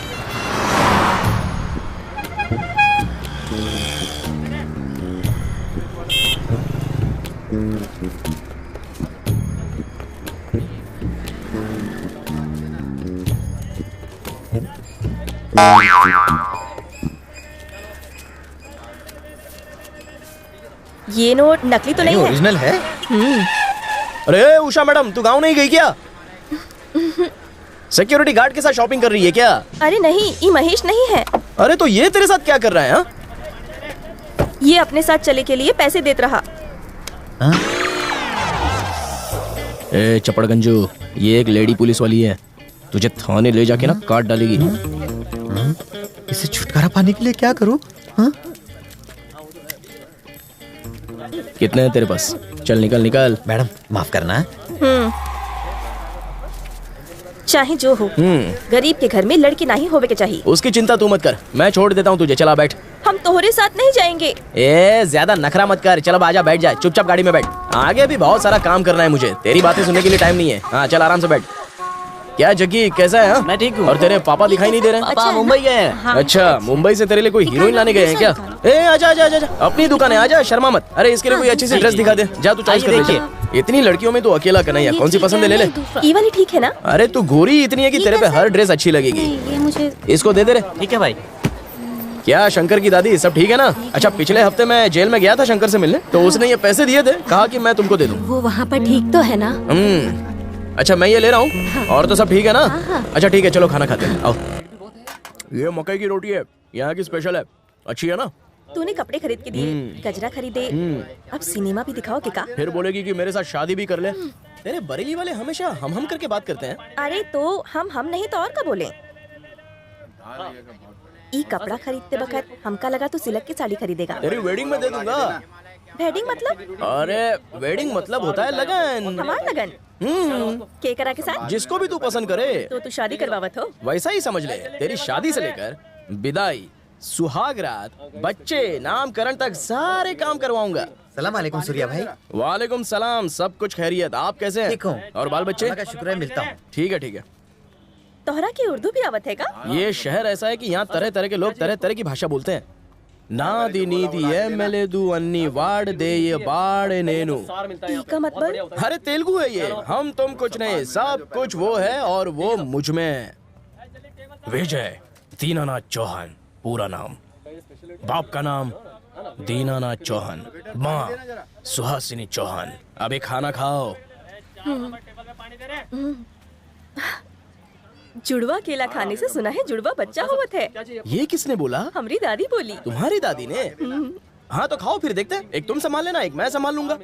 ये नोट नकली तो नहीं है? ओरिजिनल है। अरे उषा मैडम, तू गाँव नहीं गई क्या? सिक्योरिटी गार्ड के साथ शॉपिंग कर रही है क्या? अरे नहीं, ये महेश नहीं है। अरे तो ये तेरे साथ क्या कर रहा है? हा? ये अपने साथ चले के लिए पैसे देत रहा। ए चपड़गंजू, ये एक लेडी पुलिस वाली है, तुझे थाने ले जाके ना काट डालेगी। इसे छुटकारा पाने के लिए क्या करूं? कितने हैं तेरे पास? चल निकल निकल। मैडम माफ करना है। चाहे जो हो, गरीब के घर में लड़की नहीं होवे के चाहिए। उसकी चिंता तू मत कर, मैं छोड़ देता हूँ तुझे, चला बैठ। हम तोहरे साथ नहीं जाएंगे। ए ज्यादा नखरा मत कर, चल अब आजा, बैठ जा, चुपचाप गाड़ी में बैठ। आगे भी बहुत सारा काम करना है मुझे, तेरी बातें सुनने के लिए टाइम नहीं है। हाँ चल आराम से बैठ। क्या जग्गी, कैसा है? मैं ठीक हूँ। और तेरे पापा दिखाई नहीं दे रहे? पापा मुंबई गए हैं। हाँ। अच्छा, मुंबई से तेरे लिए कोई हीरोइन लाने गए हैं क्या? ए आजा आजा आजा, अपनी दुकान है, आजा, शर्मा मत। अरे इसके लिए कोई अच्छी सी ड्रेस दिखा दे, जा तू चॉइस कर ले। इतनी लड़कियों में तो अकेला कन्हैया, कौन सी पसंद है ले ले। ये वाली ठीक है ना? अरे तू गोरी इतनी है कि तेरे पे हर ड्रेस अच्छी लगेगी। ये मुझे इसको दे दे रे। ठीक है भाई। क्या शंकर की दादी, सब ठीक है ना? अच्छा, पिछले हफ्ते मैं जेल में गया था शंकर से मिलने, तो उसने ये पैसे दिए थे, कहा कि मैं तुमको दे दूं। वो वहाँ पर ठीक तो है ना? अच्छा मैं ये ले रहा हूँ। और तो सब ठीक है ना? अच्छा ठीक है, चलो खाना खाते हैं, आओ। ये मकई की रोटी है, यहाँ की स्पेशल है, अच्छी है ना? तूने कपड़े खरीद के दिए, गजरा खरीदे, अब सिनेमा भी दिखाओगे का? फिर बोलेगी कि मेरे साथ शादी भी कर ले। तेरे बरेली वाले हमेशा हम करके बात करते हैं। अरे तो हम नहीं तो और क्या बोले? ई कपड़ा खरीदते वक्त हमका लगा तू सिल्क की साड़ी खरीदेगा। तेरी वेडिंग में दे दूंगा। वेडिंग मतलब? अरे वेडिंग मतलब होता है लगन। हमार लगन? के करा के साथ? जिसको भी तू पसंद करे। तो तू शादी करवावत हो? वैसा ही समझ ले, तेरी शादी से लेकर विदाई, सुहाग रात, बच्चे, नामकरण तक सारे काम करवाऊंगा। सलाम वालेकुम सूर्या भाई। वालेकुम सलाम, सब कुछ खैरियत, आप कैसे हैं? ठीक हूँ। और बाल बच्चे? अल्लाह का शुक्र है, मिलता हूँ। ठीक है ठीक है। तोहरा की उर्दू भी आवत है का? ये शहर ऐसा है कि यहाँ तरह तरह के लोग तरह तरह की भाषा बोलते हैं। नादी नीति एमएलएदू अन्नी वाड़ दे ये बाड़े नेनु। का मतलब? अरे तेलुगु है ये। हम तुम कुछ नहीं, सब कुछ वो है और वो मुझ में। विजय दीनानाथ चौहान पूरा नाम, बाप का नाम दीनानाथ चौहान, माँ सुहासिनी चौहान। अबे खाना खाओ। जुड़वा केला खाने से सुना है जुड़वा बच्चा होवत है। ये किसने बोला? हमारी दादी बोली। तुम्हारी दादी ने? हाँ तो खाओ फिर देखते हैं, एक तुम संभाल लेना, एक मैं संभाल लूंगा।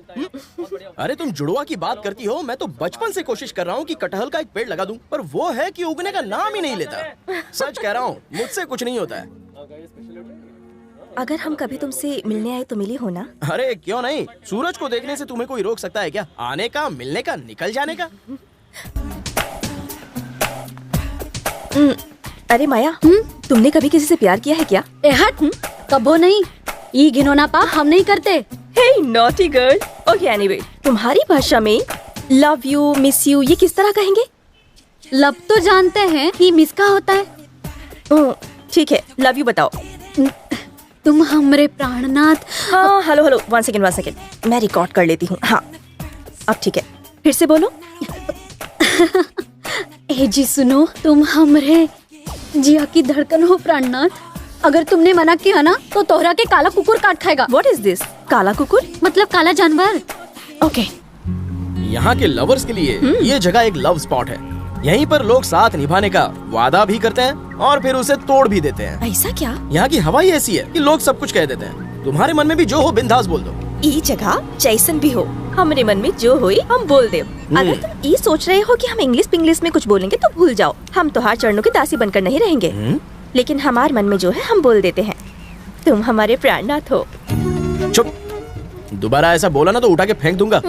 अरे तुम जुड़वा की बात करती हो, मैं तो बचपन से कोशिश कर रहा हूँ कि कटहल का एक पेड़ लगा दूं, पर वो है कि उगने का नाम ही नहीं लेता। सच कह रहा हूँ, मुझसे कुछ नहीं होता है। अगर हम कभी तुमसे मिलने आए तो मिली हो ना? अरे क्यों नहीं, सूरज को देखने से तुम्हें कोई रोक सकता है क्या? आने का, मिलने का, निकल जाने का। अरे माया, तुमने कभी किसी से प्यार किया है क्या? हट, कबो नहीं, ये घिनौना पा हम नहीं करते। हे नॉटी गर्ल। ओके एनीवे, तुम्हारी भाषा में लव यू, मिस यू ये किस तरह कहेंगे? लव तो जानते हैं, कि मिस का होता है। ठीक है, लव यू बताओ। तुम हमरे प्राणनाथ। हाँ हेलो हेलो, वन सेकेंड, मैं रिकॉर्ड कर लेती हूँ। हाँ अब ठीक है, फिर से बोलो। ए जी सुनो, तुम हमरे जिया की धड़कन हो प्राणनाथ। अगर तुमने मना किया ना तो तोहरा के काला कुकुर काट खाएगा। What is this? काला कुकुर मतलब काला जानवर। ओके। यहाँ के लवर्स के लिए ये जगह एक लव स्पॉट है। यहीं पर लोग साथ निभाने का वादा भी करते हैं और फिर उसे तोड़ भी देते हैं। ऐसा क्या? यहाँ की हवा ही ऐसी है कि लोग सब कुछ कह देते हैं। तुम्हारे मन में भी जो हो बिंदास बोल दो। ई जगह जैसन भी हो, हमारे मन में जो होई हम बोल दे। अगर तुम ये सोच रहे हो कि हम इंग्लिश में कुछ बोलेंगे तो भूल जाओ। हम तोहार चरणों के दासी बनकर नहीं रहेंगे, लेकिन हमारे मन में जो है हम बोल देते हैं। तुम हमारे प्राणनाथ हो। चुप। दोबारा ऐसा बोला ना तो उठा के फेंक दूंगा।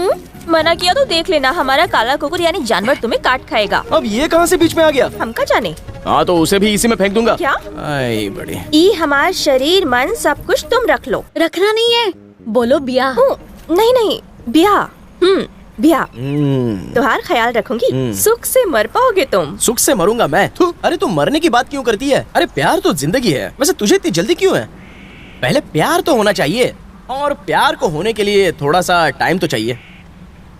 मना किया तो देख लेना, हमारा काला कुकुर यानी जानवर तुम्हें काट खाएगा। अब ये कहाँ से बीच में आ गया? हम का जाने। हाँ तो उसे भी इसी में फेंक दूंगा। क्या? आई बड़ी। ई हमार शरीर मन सब कुछ तुम रख लो। रखना नहीं है, बोलो ब्याह। नहीं नहीं ब्याह। ब्याह। तुम्हार ख्याल रखूंगी, सुख से मर पाओगे तुम। सुख से मरूंगा मैं? अरे तुम मरने की बात क्यों करती है? अरे प्यार तो जिंदगी है। वैसे तुझे इतनी जल्दी क्यों है? पहले प्यार तो होना चाहिए, और प्यार को होने के लिए थोड़ा सा टाइम तो चाहिए।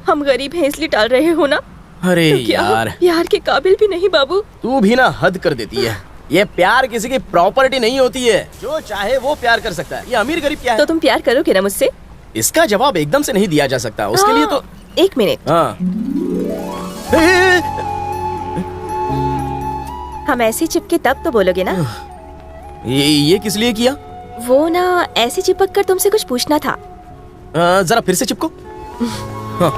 हम गरीब हैं इसलिए टाल रहे हो ना? अरे तो क्या यार, प्यार के काबिल भी नहीं बाबू। तू भी ना हद कर देती है। ये प्यार किसी की प्रॉपर्टी नहीं होती है, जो चाहे वो प्यार कर सकता है। ये अमीर गरीब क्या है? तो तुम प्यार करोगे ना मुझसे? इसका जवाब एकदम से नहीं दिया जा सकता, उसके लिए तो एक मिनट। हाँ। हम ऐसे चिपके तब तो बोलोगे ना। ये किस लिए किया? वो ना ऐसे चिपक कर तुमसे कुछ पूछना था। जरा फिर से चिपको। हाँ।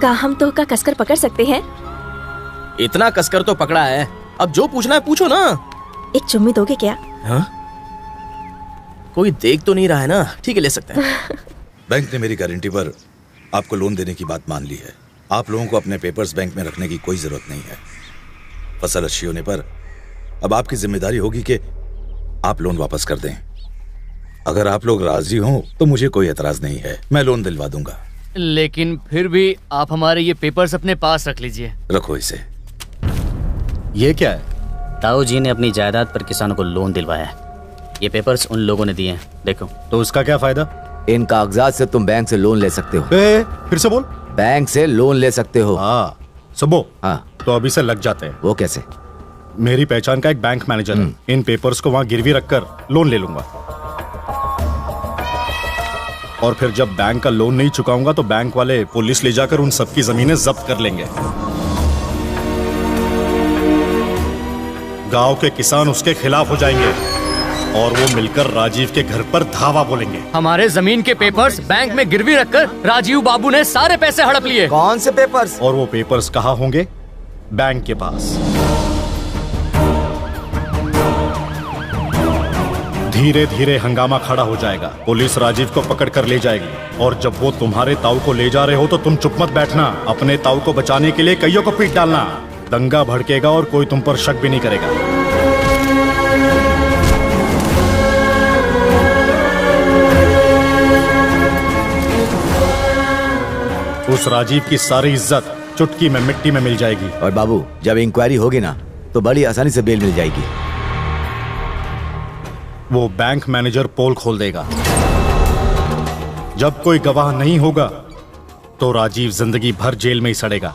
क्या हम तो का कसकर पकड़ सकते हैं? इतना कसकर तो पकड़ा है, अब जो पूछना है पूछो ना। एक चुम्मी दोगे क्या? हाँ? कोई देख तो नहीं रहा है ना? ठीक है, ले सकते हैं। बैंक ने मेरी गारंटी पर आपको लोन देने की बात मान ली है। आप लोगों को अपने पेपर्स बैंक में रखने की कोई जरूरत नहीं है। फसल अच्छी होने पर अब आपकी जिम्मेदारी होगी कि आप लोन वापस कर दें। अगर आप लोग राजी हों तो मुझे कोई एतराज नहीं है, मैं लोन दिलवा दूंगा। लेकिन फिर भी आप हमारे ये पेपर्स अपने पास रख लीजिए। रखो इसे। ये क्या है? ताऊ जी ने अपनी जायदाद पर किसानों को लोन दिलवाया है। ये पेपर्स उन लोगों ने दिए हैं, देखो। तो उसका क्या फायदा? इन कागजात से तुम बैंक से लोन ले सकते हो। फिर से बोल। बैंक से लोन ले सकते हो। हाँ सुबो। हाँ तो अभी से लग जाते हैं। वो कैसे? मेरी पहचान का एक बैंक मैनेजर है, इन पेपर्स को वहाँ गिरवी रखकर लोन ले लूंगा, और फिर जब बैंक का लोन नहीं चुकाऊंगा तो बैंक वाले पुलिस ले जाकर उन सबकी जमीनें जब्त कर लेंगे। गांव के किसान उसके खिलाफ हो जाएंगे और वो मिलकर राजीव के घर पर धावा बोलेंगे। हमारे जमीन के पेपर्स बैंक में गिरवी रखकर राजीव बाबू ने सारे पैसे हड़प लिए। कौन से पेपर्स? और वो पेपर्स कहाँ होंगे? बैंक के पास। धीरे धीरे हंगामा खड़ा हो जाएगा, पुलिस राजीव को पकड़ कर ले जाएगी, और जब वो तुम्हारे ताऊ को ले जा रहे हो तो तुम चुप मत बैठना। अपने ताऊ को बचाने के लिए कईयों को पीट डालना। दंगा भड़केगा और कोई तुम पर शक भी नहीं करेगा। उस राजीव की सारी इज्जत चुटकी में मिट्टी में मिल जाएगी। और बाबू, जब इंक्वायरी होगी ना तो बड़ी आसानी से बेल मिल जाएगी। वो बैंक मैनेजर पोल खोल देगा। जब कोई गवाह नहीं होगा तो राजीव जिंदगी भर जेल में ही सड़ेगा।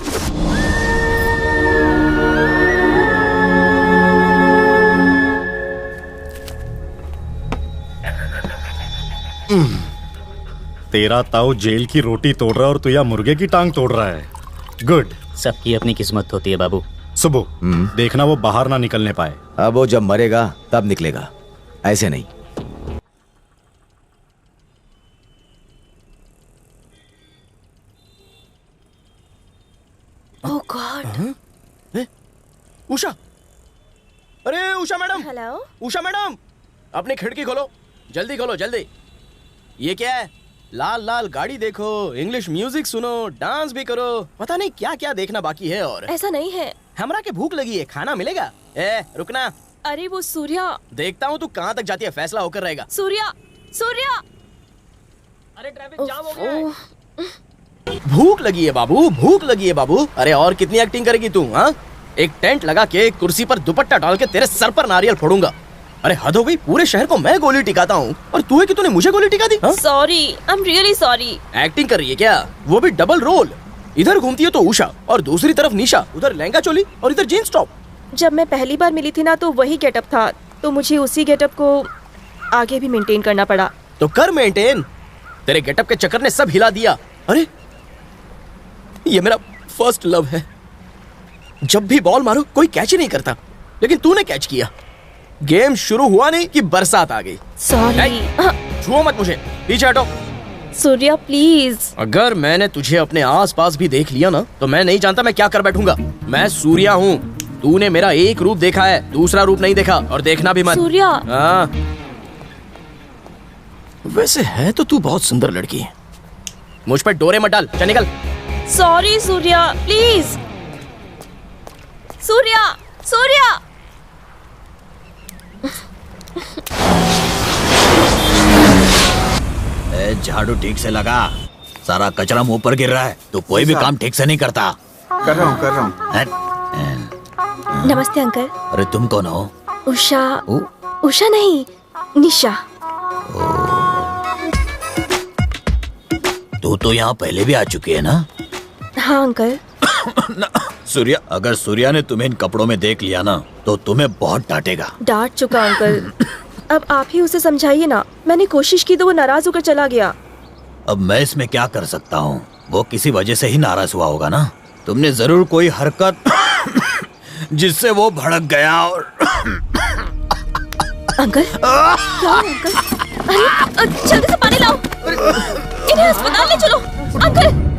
तेरा ताऊ जेल की रोटी तोड़ रहा है और तू या मुर्गे की टांग तोड़ रहा है। गुड। सबकी अपनी किस्मत होती है बाबू। सुबह देखना वो बाहर ना निकलने पाए। अब वो जब मरेगा तब निकलेगा, ऐसे नहीं। ओह गॉड। उषा, अरे Usha madam. Hello Usha madam, अपनी खिड़की खोलो, जल्दी खोलो जल्दी। ये क्या है? लाल लाल गाड़ी देखो, इंग्लिश म्यूजिक सुनो, डांस भी करो, पता नहीं क्या क्या देखना बाकी है। और ऐसा नहीं है। हमरा के भूख लगी है, खाना मिलेगा? रुकना। अरे वो सूर्या। देखता हूँ तू कहाँ तक जाती है, फैसला होकर रहेगा। सूर्या, सूर्या। अरे ट्रैफिक जाम हो गया है। भूख लगी है बाबू, भूख लगी है बाबू। अरे और कितनी एक्टिंग करेगी तू? हाँ, एक टेंट लगा के कुर्सी पर दुपट्टा डाल के तेरे सर पर नारियल फोड़ूंगा। अरे हद हो गई, पूरे शहर को मैं गोली टिकाता हूँ और तू है कि तूने मुझे गोली टिका दी? Sorry, I am really sorry. Acting कर रही है क्या? वो भी डबल रोल। इधर घूमती है तो उषा और दूसरी तरफ निशा, उधर लहंगा चोली और इधर जीन्स टॉप। जब मैं पहली बार मिली थी ना तो वही गेटअप था, तो मुझे उसी गेटअप को आगे भी मेंटेन करना पड़ा। तो कर मेंटेन, तेरे गेटअप के चक्कर ने सब हिला दिया। अरे ये मेरा फर्स्ट लव है। जब भी बॉल मारो कोई कैच ही नहीं करता, लेकिन तूने कैच किया। गेम शुरू हुआ नहीं कि बरसात आ गई। सॉरी। छुओ मत मुझे, पीछे हटो। सूर्या प्लीज। अगर मैंने तुझे अपने आसपास भी देख लिया ना तो मैं नहीं जानता मैं क्या कर बैठूंगा। मैं सूर्या हूँ, तूने मेरा एक रूप देखा है, दूसरा रूप नहीं देखा और देखना भी मत। सूर्या। वैसे है तो तू बहुत सुंदर लड़की है। मुझ पर डोरे मत डाल, चल निकल। Sorry Surya, please. सूर्या, सूर्या। झाड़ू ठीक से लगा, सारा कचरा मुंह पर गिर रहा है। तो कोई भी काम ठीक से नहीं करता। कर रहा हूँ। नमस्ते अंकल। अरे तुम कौन हो? उषा। उषा नहीं, निशा। तू तो यहाँ पहले भी आ चुकी है ना? हाँ अंकल। सूर्या, अगर सूर्या ने तुम्हें इन कपड़ों में देख लिया ना तो तुम्हें बहुत डांटेगा। डांट चुका अंकल, अब आप ही उसे समझाइए ना। मैंने कोशिश की तो वो नाराज होकर चला गया। अब मैं इसमें क्या कर सकता हूँ? वो किसी वजह से ही नाराज हुआ होगा ना। तुमने जरूर कोई हरकत जिससे वो भड़क गया और अंकल, क्या अंकल? अरे जल्दी से पानी लाओ, इन्हें अस्पताल ले चलो। अंकल,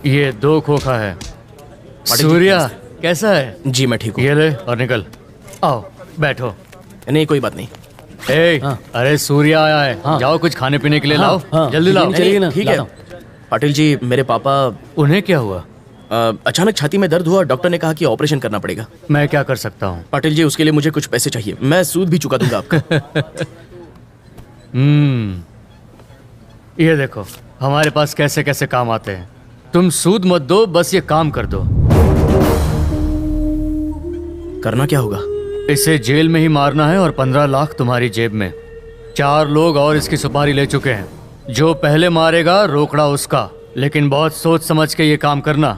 ये 2 खोखा है। सूर्या कैसा है? जी मैं ठीक हूँ। ये ले और निकल। आओ बैठो। नहीं कोई बात नहीं। अरे सूर्या आया है। जाओ कुछ खाने पीने के लिए लाओ। जल्दी लाओ। चलिए ना, ठीक है। पाटिल जी, मेरे पापा। उन्हें क्या हुआ? अचानक छाती में दर्द हुआ, डॉक्टर ने कहा कि ऑपरेशन करना पड़ेगा। मैं क्या कर सकता हूँ? पाटिल जी, उसके लिए मुझे कुछ पैसे चाहिए। मैं सूद भी चुका दूंगा आपका। ये देखो हमारे पास कैसे कैसे काम आते हैं। तुम सूद मत दो, बस ये काम कर दो। करना क्या होगा? इसे जेल में ही मारना है और 15 लाख तुम्हारी जेब में। 4 लोग और इसकी सुपारी ले चुके हैं। जो पहले मारेगा रोकड़ा उसका, लेकिन बहुत सोच समझ के ये काम करना।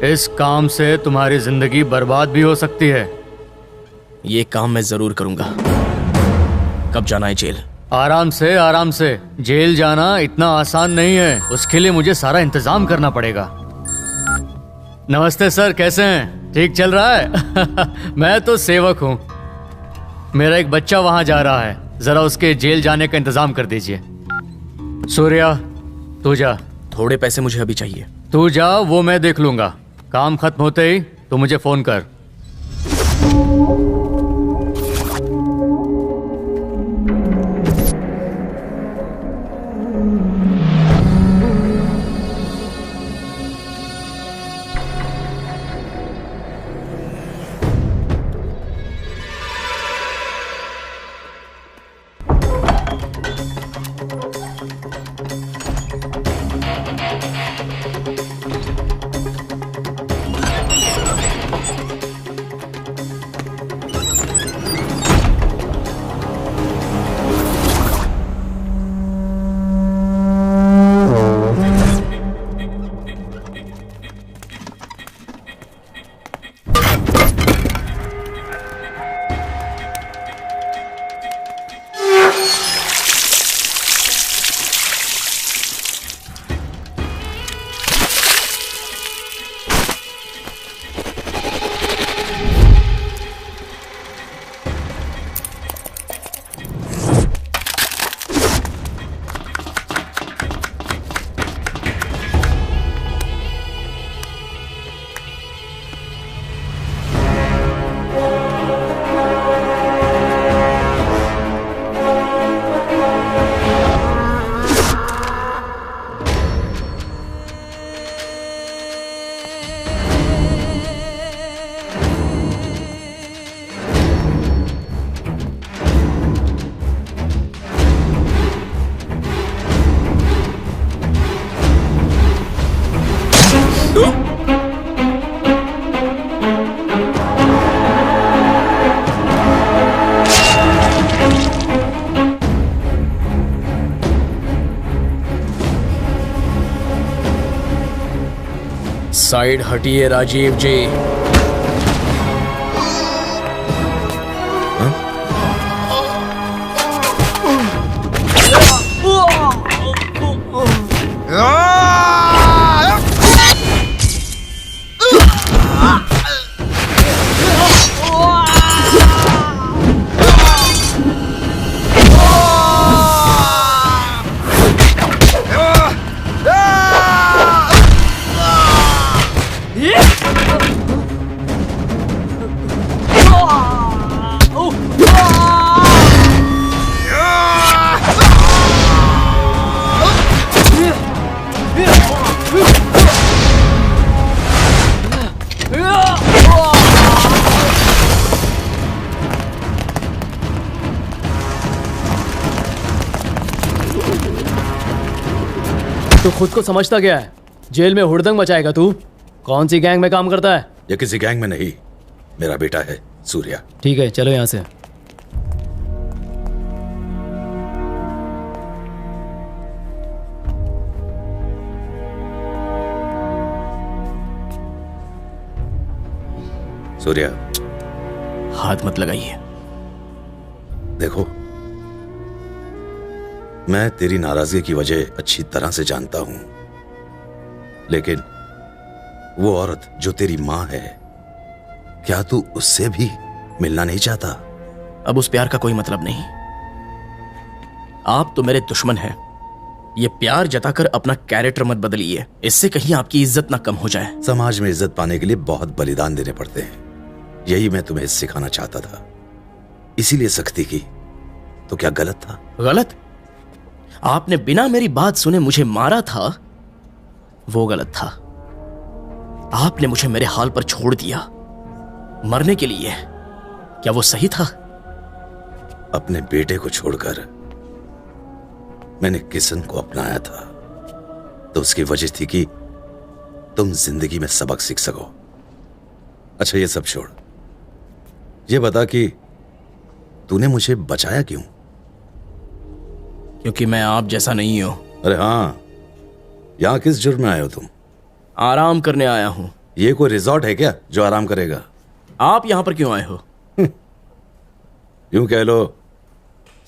इस काम से तुम्हारी जिंदगी बर्बाद भी हो सकती है। ये काम मैं जरूर करूंगा। कब जाना है जेल? आराम से आराम से। जेल जाना इतना आसान नहीं है, उसके लिए मुझे सारा इंतजाम करना पड़ेगा। नमस्ते सर, कैसे हैं? ठीक चल रहा है? मैं तो सेवक हूँ। मेरा एक बच्चा वहां जा रहा है, जरा उसके जेल जाने का इंतजाम कर दीजिए। सूर्या तू जा। थोड़े पैसे मुझे अभी चाहिए। तू जा, वो मैं देख लूंगा। काम खत्म होते ही तू मुझे फोन कर। साइड हटिए राजीव जी। तो खुद को समझता क्या है? जेल में हुड़दंग मचाएगा तू? कौन सी गैंग में काम करता है? ये किसी गैंग में नहीं, मेरा बेटा है सूर्या। ठीक है, चलो यहाँ से। सूर्या, हाथ मत लगाइए। देखो, मैं तेरी नाराजगी की वजह अच्छी तरह से जानता हूं, लेकिन वो औरत जो तेरी मां है, क्या तू उससे भी मिलना नहीं चाहता? अब उस प्यार का कोई मतलब नहीं। आप तो मेरे दुश्मन हैं। ये प्यार जताकर अपना कैरेक्टर मत बदलिए, इससे कहीं आपकी इज्जत ना कम हो जाए। समाज में इज्जत पाने के लिए बहुत बलिदान देने पड़ते हैं, यही मैं तुम्हें सिखाना चाहता था, इसीलिए सख्ती की। तो क्या गलत था? गलत? आपने बिना मेरी बात सुने मुझे मारा था, वो गलत था। आपने मुझे मेरे हाल पर छोड़ दिया मरने के लिए, क्या वो सही था? अपने बेटे को छोड़कर मैंने किशन को अपनाया था, तो उसकी वजह थी कि तुम जिंदगी में सबक सीख सको। अच्छा, ये सब छोड़, ये बता कि तूने मुझे बचाया क्यों? क्योंकि मैं आप जैसा नहीं हूं। अरे हाँ, यहां किस जुर्म में आए हो तुम? आराम करने आया हूं। ये कोई रिजॉर्ट है क्या जो आराम करेगा? आप यहां पर क्यों आए हो? यूं कह लो,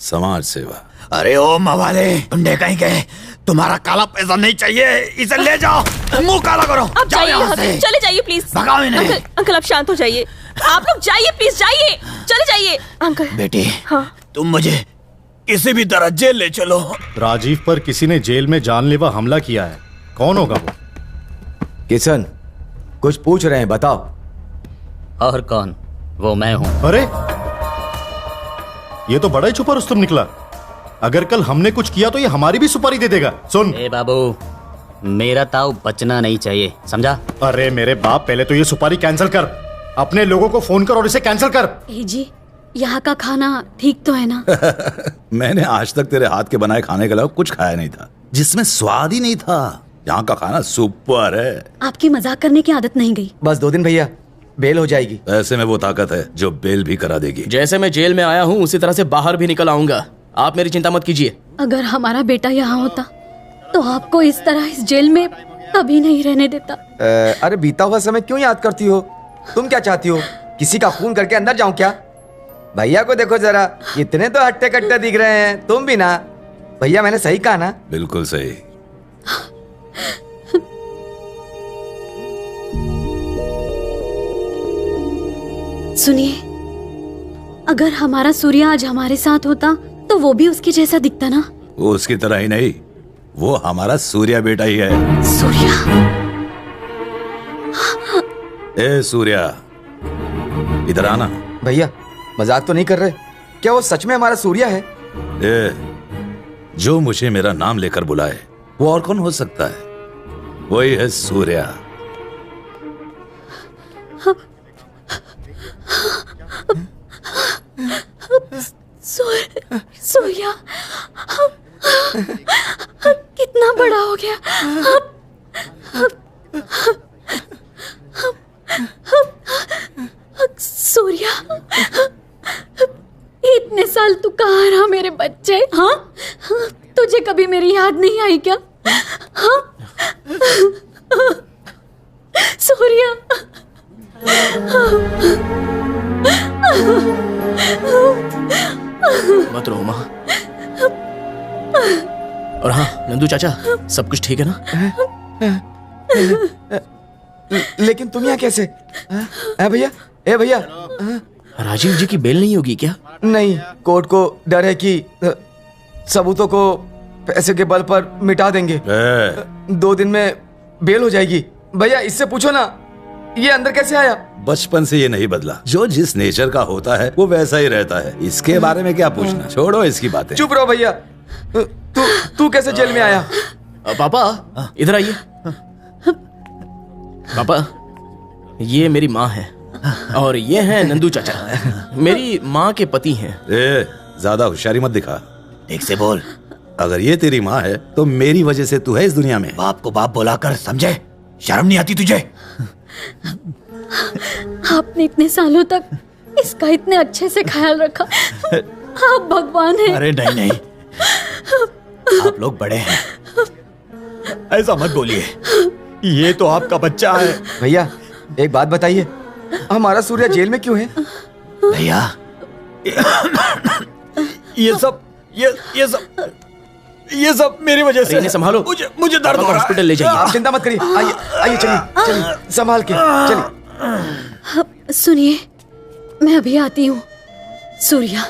समाज सेवा। अरे ओ मवाले, गुंडे कहीं गए, तुम्हारा काला पैसा नहीं चाहिए, इसे ले जाओ, मुंह काला करो। अब जाइए यहाँ से, चले जाइए प्लीज। भगाओ इन्हें। अंकल आप शांत हो जाइए, आप लोग जाइए प्लीज, जाइए, चले जाइए। अंकल। बेटी, हाँ, तुम मुझे किसी भी तरह जेल ले चलो। राजीव पर किसी ने जेल में जानलेवा हमला किया है, कौन होगा वो? किशन, कुछ पूछ रहे हैं, बताओ। और कौन? वो मैं हूं। अरे, ये तो बड़ा ही छुपा रुस्तम निकला। अगर कल हमने कुछ किया तो ये हमारी भी सुपारी दे देगा। सुन ए बाबू, मेरा ताऊ बचना नहीं चाहिए, समझा? अरे मेरे बाप, पहले तो ये सुपारी कैंसिल कर, अपने लोगों को फोन कर और इसे कैंसिल कर। ए जी, यहाँ का खाना ठीक तो है ना? मैंने आज तक तेरे हाथ के बनाए खाने के अलावा कुछ खाया नहीं था जिसमें स्वाद ही नहीं था। यहाँ का खाना सुपर है। आपकी मजाक करने की आदत नहीं गई। बस 2 दिन भैया, बेल हो जाएगी। ऐसे में वो ताकत है जो बेल भी करा देगी। जैसे मैं जेल में आया हूँ उसी तरह से बाहर भी निकल आऊंगा, आप मेरी चिंता मत कीजिए। अगर हमारा बेटा यहाँ होता तो आपको इस तरह इस जेल में कभी नहीं रहने देता। अरे बीता हुआ समय क्यों याद करती हो? तुम क्या चाहती हो, किसी का खून करके अंदर जाऊं क्या? भैया को देखो जरा, कितने तो हट्टे कट्टे दिख रहे हैं। तुम भी ना भैया, मैंने सही कहा ना? बिल्कुल सही। सुनिए, अगर हमारा सूर्य आज हमारे साथ होता तो वो भी उसके जैसा दिखता ना? वो उसकी तरह ही नहीं, वो हमारा सूर्या बेटा ही है। सूर्या? ए सूर्या, इधर आना। भैया मजाक तो नहीं कर रहे? क्या वो सच में हमारा सूर्या है? ए, जो मुझे मेरा नाम लेकर बुलाए वो और कौन हो सकता है? वही है सूर्या। सूर्या कितना बड़ा हो गया। सूर्या, इतने साल तू कहाँ रहा मेरे बच्चे? हाँ, तुझे कभी मेरी याद नहीं आई क्या? हाँ सूर्या। मत रो माँ। और हाँ नंदू चाचा, सब कुछ ठीक है ना? लेकिन तुम यहाँ कैसे? भैया, ए भैया। राजीव जी की बेल नहीं होगी क्या? नहीं, कोर्ट को डर है कि सबूतों को पैसे के बल पर मिटा देंगे। 2 दिन में बेल हो जाएगी। भैया इससे पूछो ना, ये अंदर कैसे आया? बचपन से ये नहीं बदला, जो जिस नेचर का होता है वो वैसा ही रहता है। इसके बारे में क्या पूछना, छोड़ो इसकी बातें। चुप रहो भैया। तू कैसे जेल में आया? पापा इधर आइए। पापा, ये मेरी माँ है और ये है नंदू चाचा, मेरी माँ के पति हैं। ज्यादा होशियारी मत दिखा। ठीक से बोल। अगर ये तेरी माँ है तो मेरी वजह से तू है इस दुनिया में। बाप को बाप बुलाकर समझे, शर्म नहीं आती तुझे? आपने इतने सालों तक इसका इतने अच्छे से ख्याल रखा। आप भगवान हैं। अरे नहीं नहीं, आप लोग बड़े हैं, ऐसा मत बोलिए। ये तो आपका बच्चा है। भैया एक बात बताइए, हमारा सूर्या जेल में क्यों है? भैया ये सब मेरी वजह से। इन्हें संभालो, मुझे दर्द हो रहा है। हॉस्पिटल ले जाइए। आप चिंता मत करिए, आइए आइए, चलिए चलिए, संभाल के चलिए। सुनिए, मैं अभी आती हूँ। सूर्या,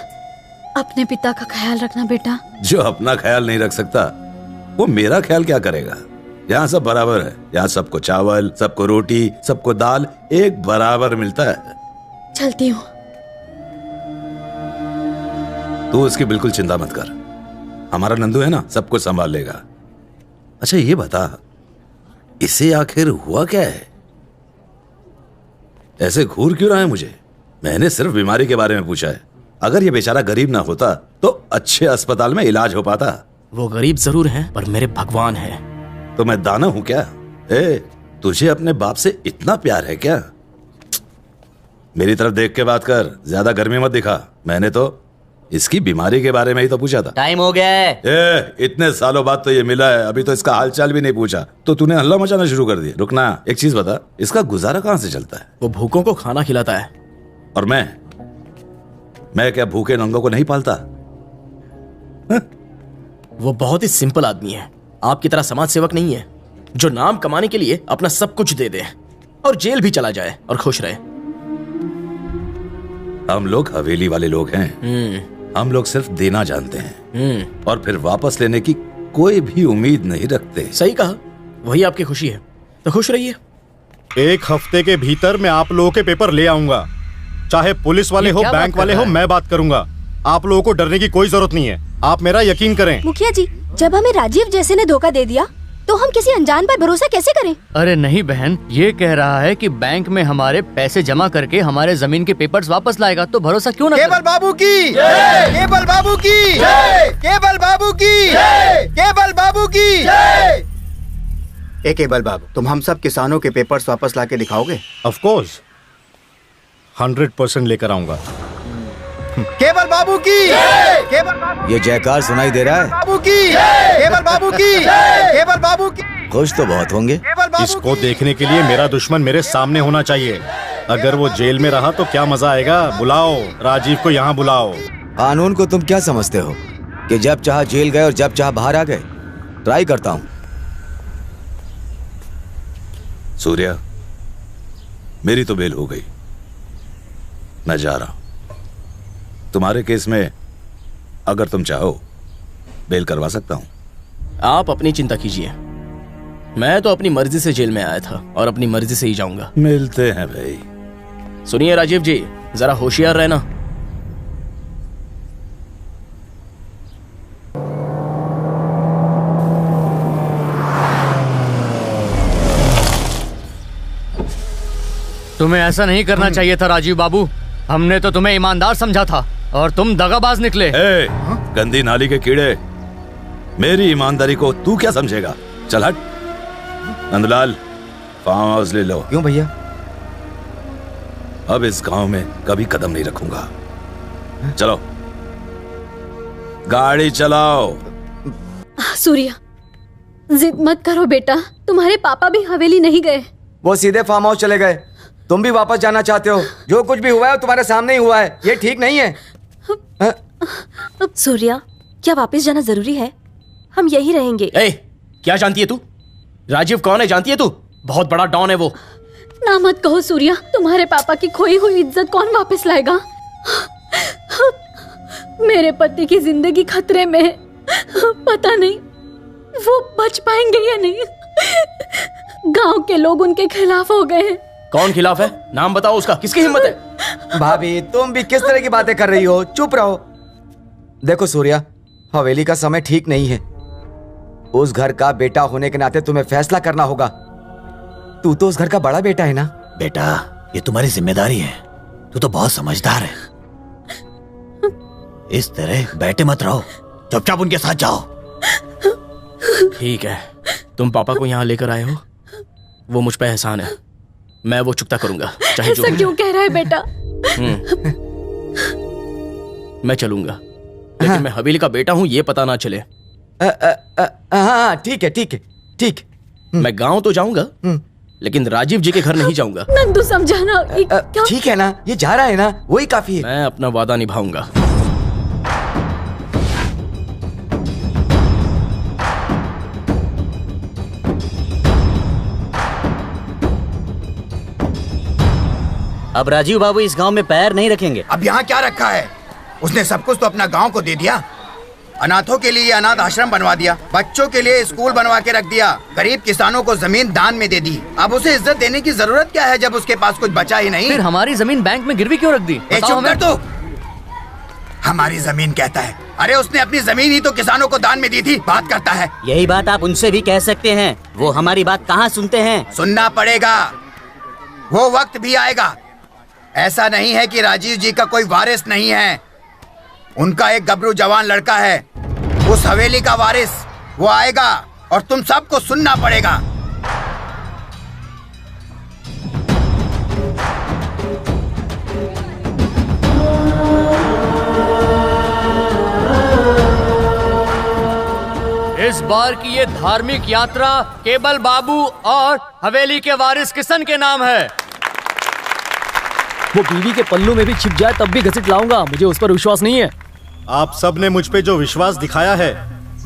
अपने पिता का ख्याल रखना बेटा। जो अपना ख्याल नहीं रख सकता वो मेरा ख्याल क्या करेगा? यहाँ सब बराबर है, यहाँ सबको चावल, सबको रोटी, सबको दाल एक बराबर मिलता है। चलती हूँ। तू इसकी बिल्कुल चिंता मत कर, हमारा नंदू है ना, सब कुछ संभाल लेगा। अच्छा ये बता, इसे आखिर हुआ क्या है? ऐसे घूर क्यों रहा है मुझे? मैंने सिर्फ बीमारी के बारे में पूछा है। अगर ये बेचारा गरीब ना होता तो अच्छे अस्पताल में इलाज हो पाता। वो गरीब जरूर हैं, पर मेरे भगवान हैं। तो मैं दाना हूं क्या? तुझे अपने बाप से इतना प्यार है क्या? मेरी तरफ देख के बात कर, ज्यादा गर्मी मत दिखा। मैंने तो इसकी बीमारी के बारे में ही तो पूछा था। टाइम हो गया है। इतने सालों बाद तो ये मिला है, अभी तो इसका हालचाल भी नहीं पूछा तो तूने हल्ला मचाना शुरू कर दिया। रुकना, एक चीज बता, इसका गुजारा कहाँ से चलता है? वो भूखों को खाना खिलाता है। और मैं क्या भूखे नंगों को नहीं पालता? वो बहुत ही सिंपल आदमी है, आपकी तरह समाज सेवक नहीं है जो नाम कमाने के लिए अपना सब कुछ दे दे और जेल भी चला जाए और खुश रहे। हम लोग हवेली वाले लोग हैं, हम लोग सिर्फ देना जानते हैं और फिर वापस लेने की कोई भी उम्मीद नहीं रखते। सही कहा, वही आपकी खुशी है, तो खुश रहिए। 1 हफ्ते के भीतर मैं आप लोगों के पेपर ले आऊंगा, चाहे पुलिस वाले हो, बैंक वाले हो, मैं बात करूंगा। आप लोगों को डरने की कोई जरूरत नहीं है, आप मेरा यकीन करें। मुखिया जी, जब हमें राजीव जैसे ने धोखा दे दिया तो हम किसी अनजान पर भरोसा कैसे करें? अरे नहीं बहन, ये कह रहा है कि बैंक में हमारे पैसे जमा करके हमारे जमीन के पेपर्स वापस लाएगा, तो भरोसा क्यों ना? केवल बाबू की, केवल बाबू की, केवल बाबू की, केवल बाबू की। ए केवल बाबू, तुम हम सब किसानों के पेपर्स वापस लाके दिखाओगे? ऑफ कोर्स, 100% लेकर आऊंगा। केवल बाबू की, केवल बाबू। ये जयकार सुनाई दे रहा है? बाबू की, केवल बाबू की, केवल बाबू की। खुश तो बहुत होंगे। इसको देखने के लिए मेरा दुश्मन मेरे सामने होना चाहिए। अगर वो जेल में रहा तो क्या मजा आएगा। बुलाओ राजीव को, यहाँ बुलाओ। कानून को तुम क्या समझते हो कि जब चाह जेल गए और जब चाह बाहर आ गए? ट्राई करता हूँ। सूर्या, मेरी तो बेल हो गई, मैं जा रहा हूं। तुम्हारे केस में अगर तुम चाहो बेल करवा सकता हूं। आप अपनी चिंता कीजिए, मैं तो अपनी मर्जी से जेल में आया था और अपनी मर्जी से ही जाऊंगा। मिलते हैं भाई। सुनिए राजीव जी, जरा होशियार रहना। तुम्हें ऐसा नहीं करना चाहिए था राजीव बाबू, हमने तो तुम्हें ईमानदार समझा था और तुम दगाबाज निकले। गंदी नाली के कीड़े, मेरी ईमानदारी को तू क्या समझेगा? चल हट। नंदलाल, फार्म हाउस ले लो। क्यों भैया? अब इस गांव में कभी कदम नहीं रखूंगा। चलो गाड़ी चलाओ। सूर्या, जिद मत करो बेटा, तुम्हारे पापा भी हवेली नहीं गए। वो सीधे फार्म हाउस चले गए, तुम भी वापस जाना चाहते हो। जो कुछ भी हुआ है तुम्हारे सामने ही हुआ है, ये ठीक नहीं है। सूर्या, क्या वापस जाना जरूरी है? हम यही रहेंगे। क्या जानती है तू? राजीव कौन है जानती है तू? बहुत बड़ा डॉन है वो। ना मत कहो सूर्या, तुम्हारे पापा की खोई हुई इज्जत कौन वापस लाएगा? मेरे पति की जिंदगी खतरे में है, पता नहीं वो बच पाएंगे या नहीं। गांव के लोग उनके खिलाफ हो गए हैं। कौन खिलाफ है? नाम बताओ उसका, किसकी हिम्मत है? भाभी, तुम भी किस तरह की बातें कर रही हो? चुप रहो। देखो सूर्या, हवेली का समय ठीक नहीं है। उस घर का बेटा होने के नाते तुम्हें फैसला करना होगा। तू तो उस घर का बड़ा बेटा है ना। बेटा, ये तुम्हारी जिम्मेदारी है, तू तो बहुत समझदार है। इस तरह बैठे मत रहो, चुपचाप उनके साथ जाओ। ठीक है, तुम पापा को यहाँ लेकर आए हो, वो मुझ पे एहसान है, मैं वो चुकता करूंगा चाहे जो ऐसा क्यों कह रहा है बेटा? मैं चलूंगा, लेकिन मैं हवेली का बेटा हूँ ये पता ना चले। हाँ ठीक है ठीक है ठीक। मैं गांव तो जाऊंगा, लेकिन राजीव जी के घर नहीं जाऊंगा। नंदू समझाना। ठीक है ना, ये जा रहा है ना, वही काफी है। मैं अपना वादा निभाऊंगा। अब राजीव बाबू इस गांव में पैर नहीं रखेंगे। अब यहाँ क्या रखा है? उसने सब कुछ तो अपना गांव को दे दिया। अनाथों के लिए अनाथ आश्रम बनवा दिया, बच्चों के लिए स्कूल बनवा के रख दिया, गरीब किसानों को जमीन दान में दे दी। अब उसे इज्जत देने की जरूरत क्या है जब उसके पास कुछ बचा ही नहीं? फिर हमारी जमीन बैंक में गिरवी क्यों रख दी? चुप कर तू। हमारी जमीन कहता है, अरे उसने अपनी जमीन ही तो किसानों को दान में दी थी, बात करता है। यही बात आप उनसे भी कह सकते हैं, वो हमारी बात कहाँ सुनते हैं। सुनना पड़ेगा, वो वक्त भी आएगा। ऐसा नहीं है कि राजीव जी का कोई वारिस नहीं है, उनका एक गबरू जवान लड़का है, उस हवेली का वारिस। वो आएगा और तुम सबको सुनना पड़ेगा। इस बार की ये धार्मिक यात्रा केवल बाबू और हवेली के वारिस किशन के नाम है। वो बीवी के पल्लू में भी छिप जाए तब भी घसीट लाऊंगा, मुझे उस पर विश्वास नहीं है। आप सब ने मुझ पे जो विश्वास दिखाया है,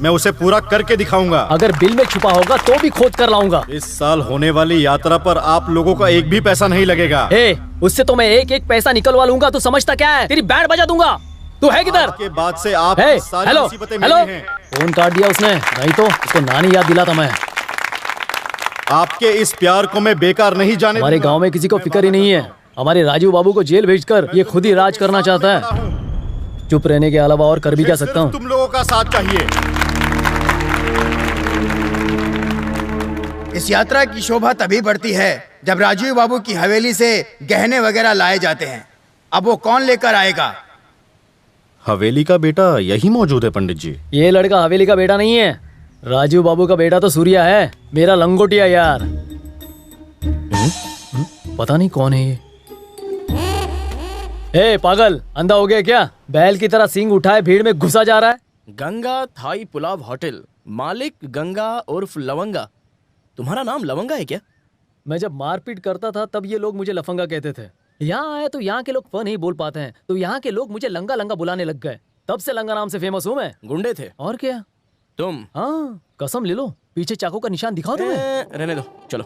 मैं उसे पूरा करके दिखाऊंगा। अगर बिल में छुपा होगा तो भी खोद कर लाऊंगा। इस साल होने वाली यात्रा पर आप लोगों का एक भी पैसा नहीं लगेगा। उससे तो मैं एक एक पैसा निकलवा लूंगा। तू समझता क्या है? तेरी बैंड बजा दूंगा। तू है किधर? के बाद से आप सारी हेलो मुसीबतें हेलो, मिली हैं। फोन काट दिया उसने, नहीं तो उसको नानी याद दिलाता मैं। आपके इस प्यार को मैं बेकार नहीं जाने हमारे गांव में किसी को फिक्र ही नहीं है। हमारे राजीव बाबू को जेल भेजकर ये खुद ही राज करना चाहता है। चुप रहने के अलावा और कर भी क्या सकता हूँ? तुम लोगों का साथ चाहिए। इस यात्रा की शोभा तभी बढ़ती है जब राजीव बाबू की हवेली से गहने वगैरह लाए जाते हैं। अब वो कौन लेकर आएगा? हवेली का बेटा यही मौजूद है पंडित जी। ये लड़का हवेली का बेटा नहीं है, राजीव बाबू का बेटा तो सूर्या है, मेरा लंगोटिया यार। पता नहीं कौन है ये। पागल, अंधा हो गया क्या? बैल की तरह सींग उठाए भीड़ में घुसा जा रहा है। गंगा थाई पुलाव होटल, मालिक गंगा उर्फ लवंगा। तुम्हारा नाम लवंगा है क्या? मैं जब मारपीट करता था तब ये लोग मुझे लफंगा कहते थे। यहाँ आए तो यहाँ के लोग फ नहीं बोल पाते हैं, तो यहाँ के लोग मुझे लंगा लंगा बुलाने लग गए। तब से लंगा नाम से फेमस हूँ मैं। गुंडे थे और क्या? तुम? हाँ, कसम ले लो, पीछे चाकू का निशान दिखाओ तुम्हें। रहने दो, चलो।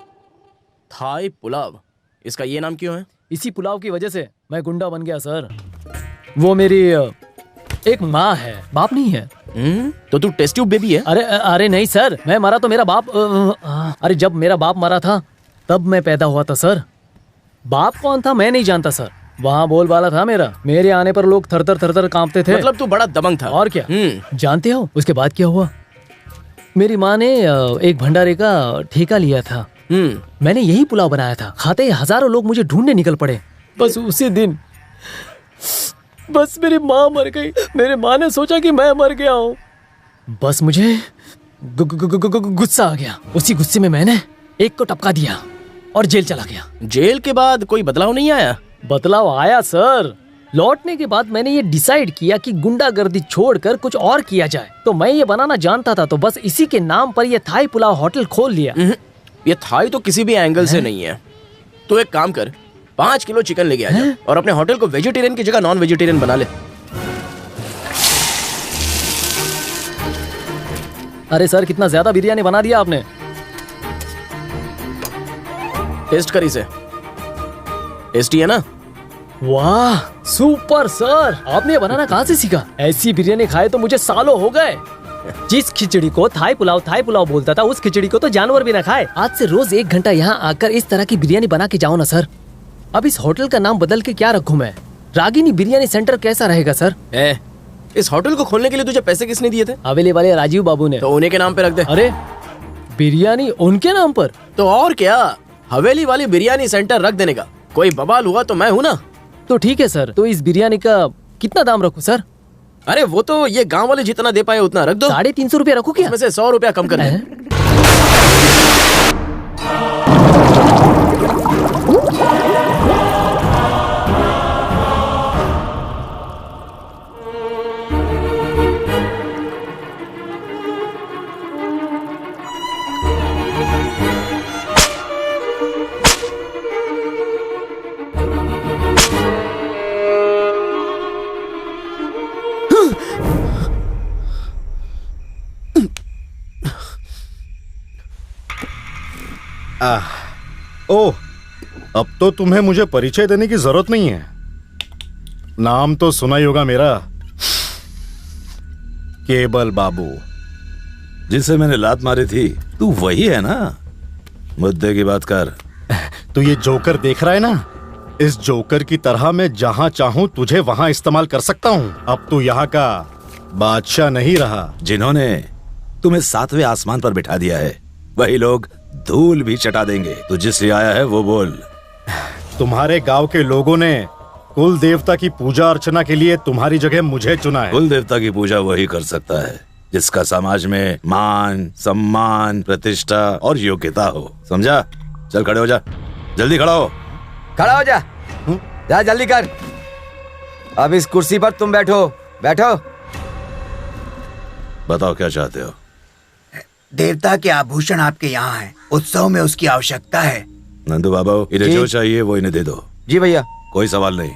थाई पुलाव, इसका ये नाम क्यों है? इसी पुलाव की वजह से मैं गुंडा बन गया सर। वो मेरी एक माँ है, बाप नहीं है। तो तू टेस्ट ट्यूब बेबी है? अरे नहीं सर, मैं मरा तो मेरा बाप। अरे जब मेरा बाप मरा था तब मैं पैदा हुआ था सर। बाप कौन था मैं नहीं जानता सर, वहाँ बोल वाला था मेरा। मेरे आने पर लोग थर थर कांपते थे। मतलब तू बड़ा दबंग था। और क्या? जानते हो उसके बाद क्या हुआ? मेरी माँ ने एक भंडारे का ठेका लिया था। मैंने यही पुलाव बनाया था। खाते ही हजारों लोग मुझे ढूंढने निकल पड़े। बस उसी दिन बस मेरी माँ मर गई। मेरी माँ ने सोचा कि मैं मर गया हूँ। बस मुझे गुस्सा आ गया। उसी गुस्से में मैंने एक को टपका दिया और जेल चला गया। जेल के बाद कोई बदलाव नहीं आया? बदलाव आया सर। लौटने के बाद मैंने ये डिसाइड किया कि गुंडागर्दी छोड़कर कुछ और किया जाए। तो मैं ये बनाना जानता था, तो बस इसी के नाम पर ये थाई पुलाव होटल खोल लिया। ये थाई तो किसी भी एंगल से नहीं है। तो एक काम कर, 5 किलो चिकन लेके आ जा और अपने होटल को वेजिटेरियन की जगह नॉन वेजिटेरियन बना ले। अरे सर, कितना ज्यादा बिरयानी बना दिया आपने। टेस्ट कर इसे, टेस्टी है ना? वाह सुपर सर, आपने ये बनाना कहाँ से सीखा? ऐसी बिरयानी खाए तो मुझे सालों हो गए। जिस खिचड़ी को थाई पुलाव बोलता था, उस खिचड़ी को तो जानवर भी ना खाए। आज से रोज 1 घंटा यहाँ आकर इस तरह की बिरयानी बना के जाओ ना सर। अब इस होटल का नाम बदल के क्या रखूं मैं? रागिनी बिरयानी सेंटर कैसा रहेगा सर? इस होटल को खोलने के लिए तुझे पैसे किसने दिए थे? हवेली वाले राजीव बाबू ने। तो उन्हीं के नाम पे रख दे। अरे बिरयानी उनके नाम पर? तो और क्या, हवेली वाली बिरयानी सेंटर रख देने का कोई बवाल हुआ तो मैं हूँ ना। तो ठीक है सर, तो इस बिरयानी का कितना दाम रखूं सर? अरे वो तो ये गांव वाले जितना दे पाए उतना रख दो। 350 रुपया रखूं क्या? उसमें से 100 रुपया कम कर दे। ओह, अब तो तुम्हें मुझे परिचय देने की जरूरत नहीं है। नाम तो सुना ही होगा मेरा, केबल बाबू। जिसे मैंने लात मारी थी तू वही है ना? मुद्दे की बात कर। तू ये जोकर देख रहा है ना? इस जोकर की तरह मैं जहां चाहूं तुझे वहां इस्तेमाल कर सकता हूं। अब तू यहाँ का बादशाह नहीं रहा। जिन्होंने तुम्हें 7वें आसमान पर बिठा दिया है वही लोग धूल भी चटा देंगे। तू जिस लिए आया है वो बोल। तुम्हारे गांव के लोगों ने कुल देवता की पूजा अर्चना के लिए तुम्हारी जगह मुझे चुना है। कुल देवता की पूजा वही कर सकता है जिसका समाज में मान, सम्मान, प्रतिष्ठा और योग्यता हो। समझा? चल खड़े हो जा, जल्दी खड़ा हो। खड़ा हो जा, जा जल्दी कर। अब इस कुर्सी पर तुम बैठो, बैठो। बताओ क्या चाहते हो? देवता के आभूषण आपके यहाँ हैं। उत्सव में उसकी आवश्यकता है। नंदू बाबा, इन्हें जो चाहिए वो इन्हें दे दो। जी भैया। कोई सवाल नहीं,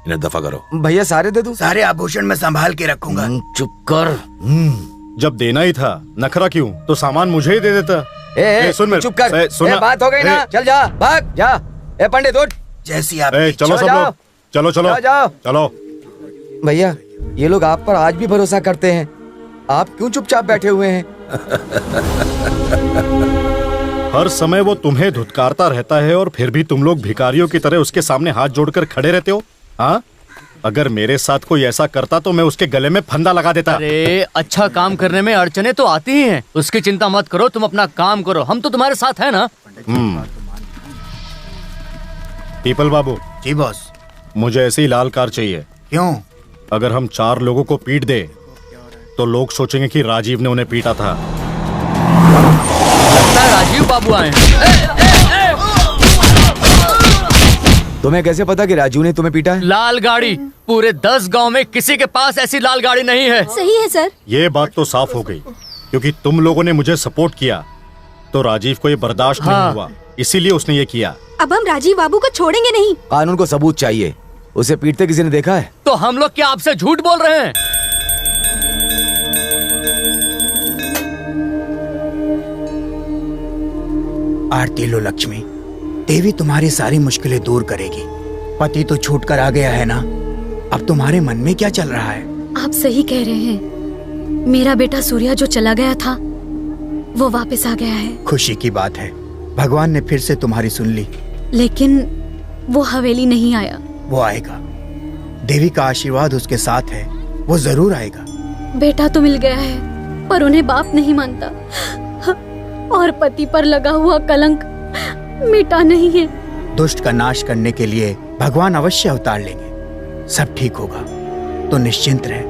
इन्हें दफा करो। भैया सारे दे दूं? सारे आभूषण मैं संभाल के रखूंगा। चुप कर। जब देना ही था नखरा क्यों? तो सामान मुझे ही दे देता। सुन मेरे, चुप कर। बात हो गई ना, चल जा, भाग जा। पंडित उठ। जैसी आप चलो सब लोग, चलो चलो जाओ। चलो। भैया ये लोग आप पर आज भी भरोसा करते हैं, आप क्यों चुपचाप बैठे हुए हैं? हर समय वो तुम्हें धुतकारता रहता है और फिर भी तुम लोग भिखारियों की तरह उसके सामने हाथ जोड़कर खड़े रहते हो। हाँ, अगर मेरे साथ कोई ऐसा करता तो मैं उसके गले में फंदा लगा देता। अरे अच्छा काम करने में अड़चने तो आती ही हैं। उसकी चिंता मत करो, तुम अपना काम करो, हम तो तुम्हारे साथ है ना। पीपल बाबू। जी बॉस। मुझे ऐसी लाल कार चाहिए। क्यों? अगर हम 4 लोगों को पीट दे तो लोग सोचेंगे कि राजीव ने उन्हें पीटा था। लगता है राजीव बाबू आए। तुम्हें कैसे पता कि राजू ने तुम्हें पीटा है? लाल गाड़ी, पूरे 10 गांव में किसी के पास ऐसी लाल गाड़ी नहीं है। सही है सर। ये बात तो साफ हो गई, क्योंकि तुम लोगों ने मुझे सपोर्ट किया तो राजीव को ये बर्दाश्त नहीं हुआ, इसीलिए उसने ये किया। अब हम राजीव बाबू को छोड़ेंगे नहीं। कानून को सबूत चाहिए। उसे पीटते किसी ने देखा है? तो हम लोग क्या आपसे झूठ बोल रहे हैं? आरती लो लक्ष्मी, देवी तुम्हारी सारी मुश्किलें दूर करेगी। पति तो छूट कर आ गया है ना, अब तुम्हारे मन में क्या चल रहा है? आप सही कह रहे हैं। मेरा बेटा सूर्या जो चला गया था वो वापस आ गया है। खुशी की बात है, भगवान ने फिर से तुम्हारी सुन ली। लेकिन वो हवेली नहीं आया। वो आएगा, देवी का आशीर्वाद उसके साथ है, वो जरूर आएगा। बेटा तो मिल गया है पर उन्हें बाप नहीं मानता, और पति पर लगा हुआ कलंक मिटा नहीं है। दुष्ट का नाश करने के लिए भगवान अवश्य अवतार लेंगे। सब ठीक होगा, तो निश्चिंत रहे।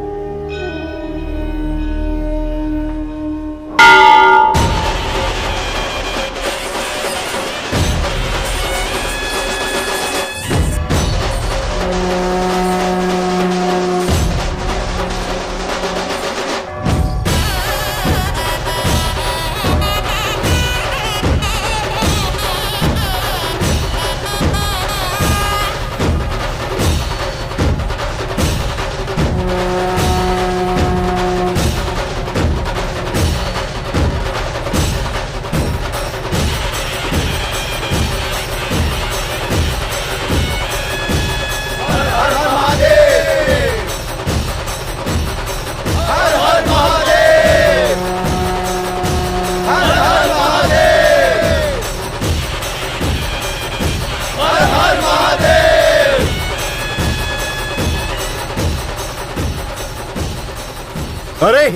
अरे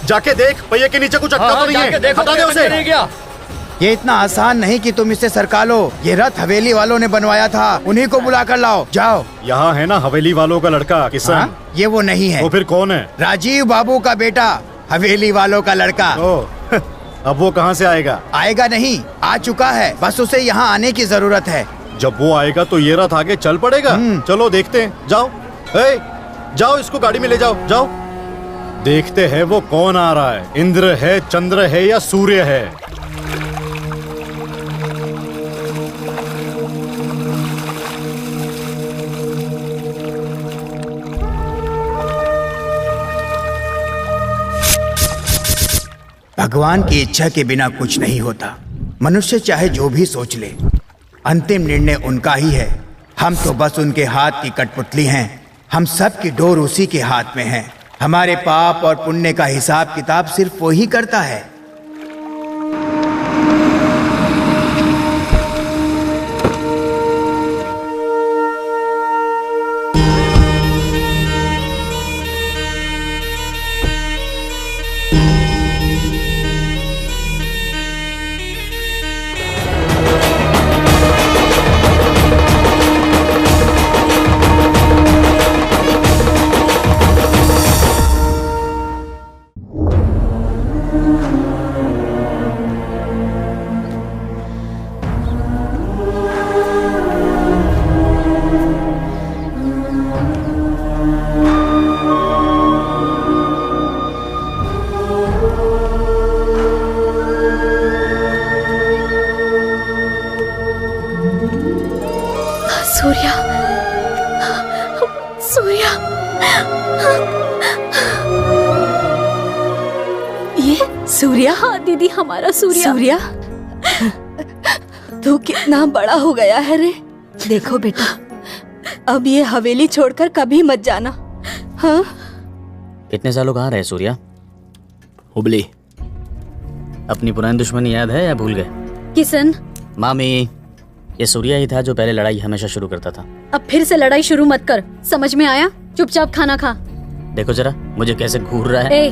जाके देख, पहिए के नीचे कुछ अटका तो नहीं है। हटा दे उसे। ये इतना आसान नहीं कि तुम इसे सरका लो। ये रथ हवेली वालों ने बनवाया था, उन्हीं को बुला कर लाओ। जाओ। यहाँ है ना हवेली वालों का लड़का किशन। हाँ? ये वो नहीं है। वो फिर कौन है? राजीव बाबू का बेटा, हवेली वालों का लड़का। अब वो कहाँ से आएगा? आएगा नहीं, आ चुका है, बस उसे यहाँ आने की जरूरत है। जब वो आएगा तो ये रथ आगे चल पड़ेगा। चलो देखते हैं। जाओ, जाओ इसको गाड़ी में ले जाओ। जाओ देखते हैं वो कौन आ रहा है। इंद्र है, चंद्र है या सूर्य है? भगवान की इच्छा के बिना कुछ नहीं होता। मनुष्य चाहे जो भी सोच ले, अंतिम निर्णय उनका ही है। हम तो बस उनके हाथ की कठपुतली हैं। हम सब की डोर उसी के हाथ में है। हमारे पाप और पुण्य का हिसाब किताब सिर्फ वो ही करता है। सूर्या, सूर्या, ये सूर्या? हाँ दीदी, हमारा सूर्या। सूर्या, तू कितना बड़ा हो गया है रे। देखो बेटा, अब ये हवेली छोड़कर कभी मत जाना। हाँ? इतने सालों कहाँ रहे सूर्या? हुबली। अपनी पुरानी दुश्मनी याद है या भूल गए? किशन, मामी, ये सूर्या ही था जो पहले लड़ाई हमेशा शुरू करता था। अब फिर से लड़ाई शुरू मत कर, समझ में आया? चुपचाप खाना खा। देखो जरा मुझे कैसे घूर रहा है।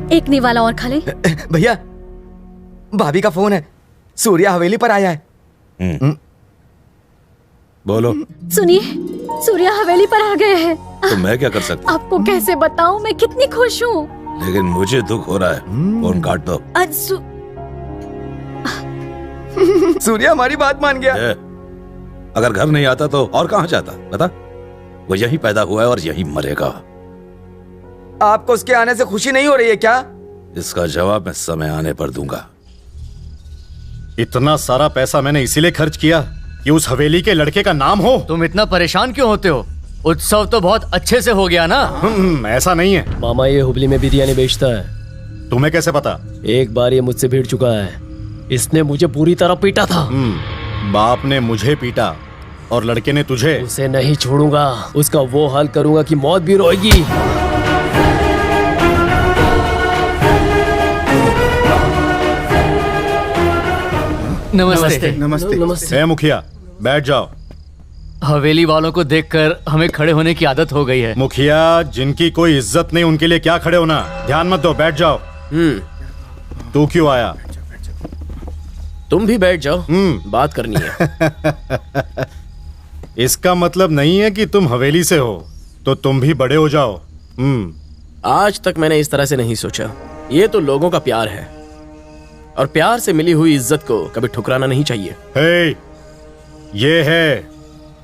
एक निवाला और खा ले। भैया, भाभी का फोन है, सूर्या हवेली पर आया है। बोलो। सुनिए, सूर्या हवेली पर आ गए हैं। तो मैं क्या कर सकता? आपको कैसे बताऊं, मैं कितनी खुश हूँ। लेकिन मुझे दुख हो रहा है। फोन काट दो। सूर्या हमारी बात मान गया। अगर घर नहीं आता तो और कहाँ जाता बता? वो यहीं पैदा हुआ है और यहीं मरेगा। आपको उसके आने से खुशी नहीं हो रही है क्या? इसका जवाब मैं समय आने पर दूंगा। इतना सारा पैसा मैंने इसीलिए खर्च किया कि उस हवेली के लड़के का नाम हो। तुम इतना परेशान क्यों होते हो? उत्सव तो बहुत अच्छे से हो गया ना। ऐसा नहीं है मामा, ये हुबली में बिरयानी बेचता है। तुम्हें कैसे पता? एक बार ये मुझसे भिड़ चुका है। इसने मुझे पूरी तरह पीटा था। बाप ने मुझे पीटा और लड़के ने तुझे। उसे नहीं छोड़ूंगा, उसका वो हाल करूंगा कि मौत भी रोएगी। नमस्ते। नमस्ते। मुखिया, बैठ जाओ। हवेली वालों को देखकर हमें खड़े होने की आदत हो गई है। मुखिया, जिनकी कोई इज्जत नहीं उनके लिए क्या खड़े होना? ध्यान मत दो, बैठ जाओ। तू क्यों आया? तुम भी बैठ जाओ, बात करनी है। इसका मतलब नहीं है कि तुम हवेली से हो तो तुम भी बड़े हो जाओ। आज तक मैंने इस तरह से नहीं सोचा। ये तो लोगों का प्यार है और प्यार से मिली हुई इज्जत को कभी ठुकराना नहीं चाहिए। हे, ये है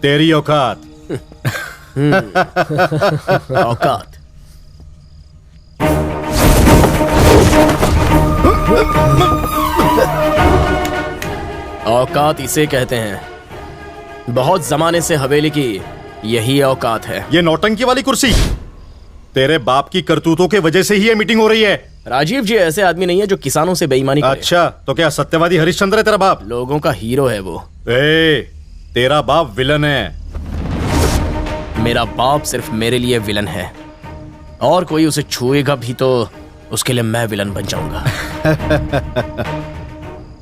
तेरी औकात। औकात। औकात इसे कहते हैं। बहुत जमाने से हवेली की यही औकात है। ये नौटंकी वाली कुर्सी तेरे बाप की करतूतों के वजह से ही ये मीटिंग हो रही है। राजीव जी ऐसे आदमी नहीं है जो किसानों से बेईमानी करे। अच्छा, तो क्या सत्यवादी हरिश्चंद्र है तेरा बाप? लोगों का हीरो है वो। तेरा बाप विलन है। मेरा बाप सिर्फ मेरे लिए विलन है, और कोई उसे छुएगा भी तो उसके लिए मैं विलन बन जाऊंगा।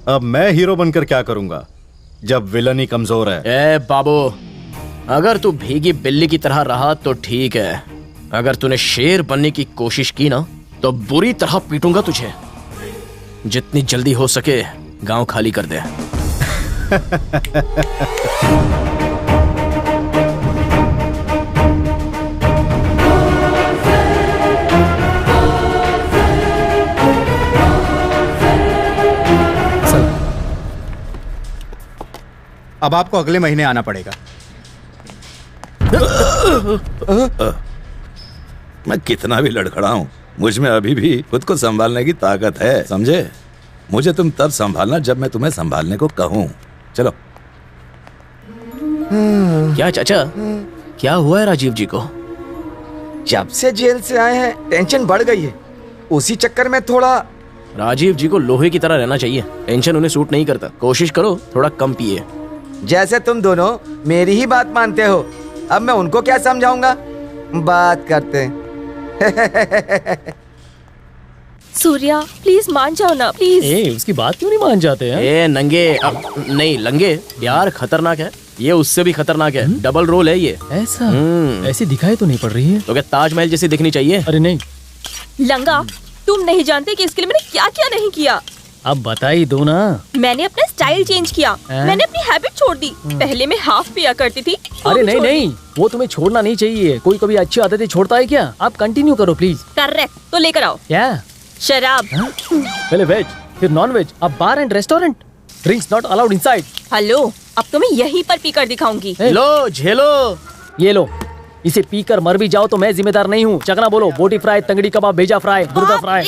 अब मैं हीरो बनकर क्या करूंगा जब विलन ही कमजोर है? ए बाबू, अगर तू भीगी बिल्ली की तरह रहा तो ठीक है। अगर तूने शेर बनने की कोशिश की ना तो बुरी तरह पीटूंगा तुझे। जितनी जल्दी हो सके गांव खाली कर दे। अब आपको अगले महीने आना पड़ेगा। मैं कितना भी लड़खड़ाऊं, मुझ में अभी भी खुद को संभालने की ताकत है, समझे? मुझे तुम तब संभालना जब मैं तुम्हें संभालने को कहूं। चलो। क्या चाचा, क्या हुआ है राजीव जी को? जब से जेल से आए हैं टेंशन बढ़ गई है। उसी चक्कर में थोड़ा राजीव जी को लोहे की तरह रहना चाहिए। टेंशन उन्हें सूट नहीं करता। कोशिश करो थोड़ा कम पिए। जैसे तुम दोनों मेरी ही बात मानते हो, अब मैं उनको क्या समझाऊंगा। बात करते हैं। सूर्या प्लीज मान जाओ ना प्लीज। उसकी बात क्यों नहीं मान जाते हैं? ए नंगे नहीं लंगे, प्यार खतरनाक है, ये उससे भी खतरनाक है। डबल रोल है ये। ऐसा ऐसी दिखाई तो नहीं पड़ रही है। तो क्या ताजमहल जैसी दिखनी चाहिए? अरे नहीं लंगा, तुम नहीं जानते कि इसके लिए मैंने क्या क्या नहीं किया। अब बता ही दो ना। मैंने अपना स्टाइल चेंज किया, मैंने अपनी हैबिट छोड़ दी। पहले मैं हाफ पिया करती थी। अरे नहीं नहीं, वो तुम्हें छोड़ना नहीं चाहिए। कोई कभी अच्छी आदतें छोड़ता है क्या? आप कंटिन्यू करो प्लीज। करेक्ट, तो लेकर आओ। क्या? शराब। पहले वेज फिर नॉन वेज, अब bar and restaurant. Drinks not allowed inside. Hello, अब तो मैं यहीं पर पीकर दिखाऊंगी। लो झेलो। ये लो, इसे पीकर मर भी जाओ तो मैं जिम्मेदार नहीं हूँ। चकना बोलो, बोटी फ्राई, तंगड़ी कबाब, भेजा फ्राई, गुर्दा फ्राई।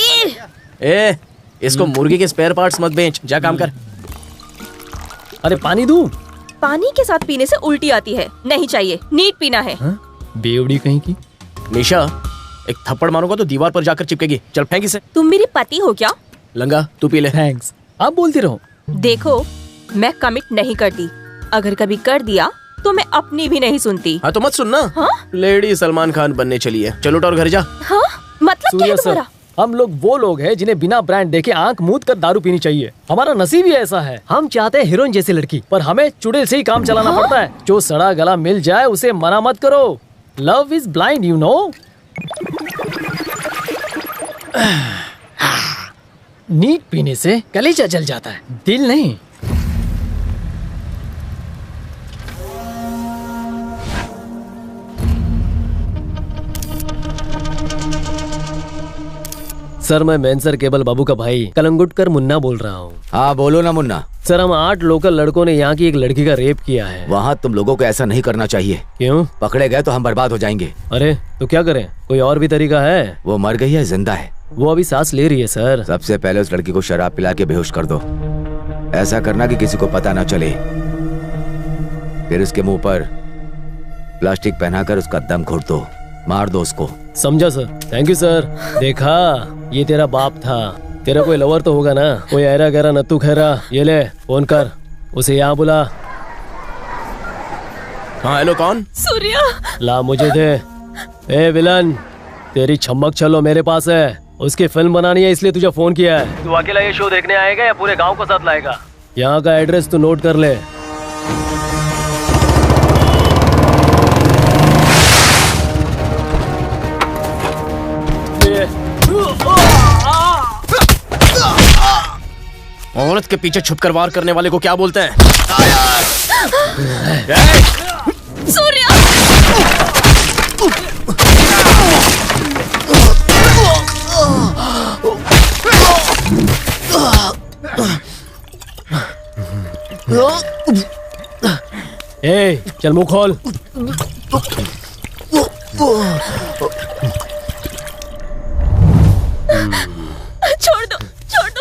ए इसको मुर्गी के स्पेयर पार्ट्स मत बेच, जा काम कर। अरे पानी दूं? पानी के साथ पीने से उल्टी आती है, नहीं चाहिए, नीट पीना है। बेवड़ी कहीं की। निशा, एक थप्पड़ मारूंगा तो दीवार पर जाकर चिपकेगी। चल फेंक इसे। तुम मेरी पति हो क्या? लंगा तू पी ले। थैंक्स, आप बोलती रहो। देखो, मैं कमिट नहीं करती, अगर कभी कर दिया तो मैं अपनी भी नहीं सुनती। हाँ तो मत सुनना। हाँ? लेडी सलमान खान बनने चली है। चलो उठ और घर जा। हाँ? मतलब क्या है तुम्हारा? हम लोग वो लोग हैं जिन्हें बिना ब्रांड देखे आंख मूंद कर दारू पीनी चाहिए। हमारा नसीब ही ऐसा है। हम चाहते हैं हीरोइन जैसी लड़की, पर हमें चुड़ैल से ही काम चलाना पड़ता है। जो सड़ा गला मिल जाए उसे मना मत करो। Love is blind, you know. Neat पीने से कलेजा जल जाता है, दिल नहीं। सर, मैं मैनसर केबल बाबू का भाई कलंगुटकर मुन्ना बोल रहा हूँ। हाँ बोलो ना मुन्ना। सर, हम 8 लोकल लड़कों ने यहाँ की एक लड़की का रेप किया है। वहाँ तुम लोगों को ऐसा नहीं करना चाहिए। क्यों? पकड़े गए तो हम बर्बाद हो जाएंगे। अरे तो क्या करें, कोई और भी तरीका है? वो मर गई है, जिंदा है? वो अभी सांस ले रही है सर। सबसे पहले उस लड़की को शराब पिला के बेहोश कर दो। ऐसा करना कि किसी को पता ना चले। फिर उसके मुंह पर प्लास्टिक पहनाकर उसका दम घोट दो, मार दो उसको। समझा सर, थैंक यू सर। देखा, ये तेरा बाप था। तेरा कोई लवर तो होगा ना, कोई ऐरा गहरा नत्थू खैरा। ये ले फोन कर, उसे यहाँ बुला। हाँ हेलो, कौन? सूर्या। ला मुझे दे। ए विलन, तेरी छमक चलो मेरे पास है। उसकी फिल्म बनानी है इसलिए तुझे फोन किया है। तू अकेला ये शो देखने आएगा या पूरे गांव को साथ लाएगा? यहाँ का एड्रेस तू नोट कर ले। औरत के पीछे छुपकर वार करने वाले को क्या बोलते हैं? सूर्या! ए, चल मुंह खोल। छोड़ दो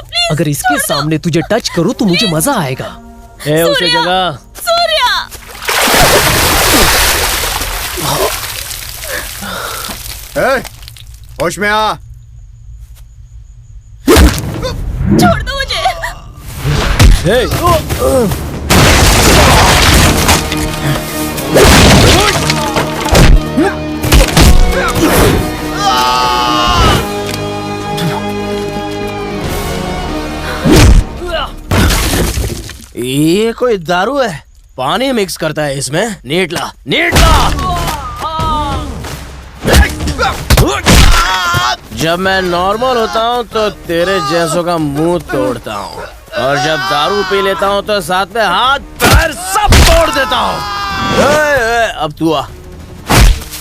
प्लीज। अगर इसके सामने तुझे टच करूं तो मुझे मजा आएगा। ए, उसे जगह। सूर्या! होश में आ। छोड़ दो मुझे। ये कोई दारू है? पानी मिक्स करता है इसमें। नीटला जब मैं नॉर्मल होता हूँ तो तेरे जैसों का मुंह तोड़ता हूँ, और जब दारू पी लेता हूँ तो साथ में हाथ पैर सब तोड़ देता हूँ। अब तू आ।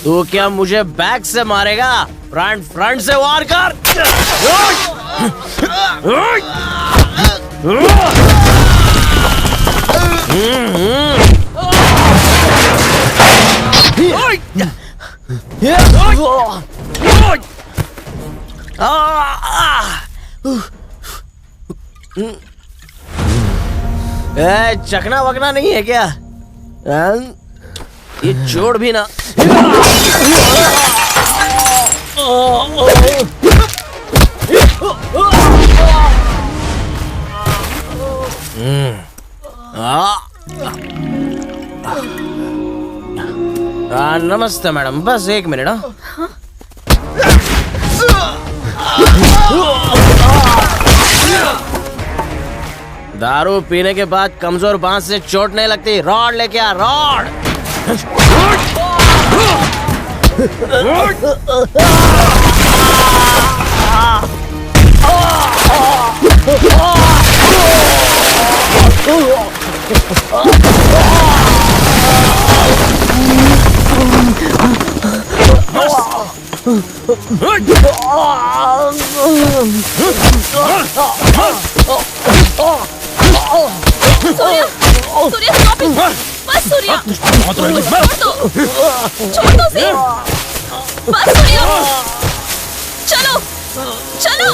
तू क्या मुझे बैक से मारेगा? फ्रंट से वार कर। चखना वकना नहीं है क्या? ये जोड़ भी ना। नमस्ते मैडम, बस 1 मिनट। दारू पीने के बाद कमजोर बांस से चोट नहीं लगती। रॉड लेके आ, रॉड। Surya, stop it! बस सूर्या, छोड़ दो उसे। बस सूर्या, चलो चलो।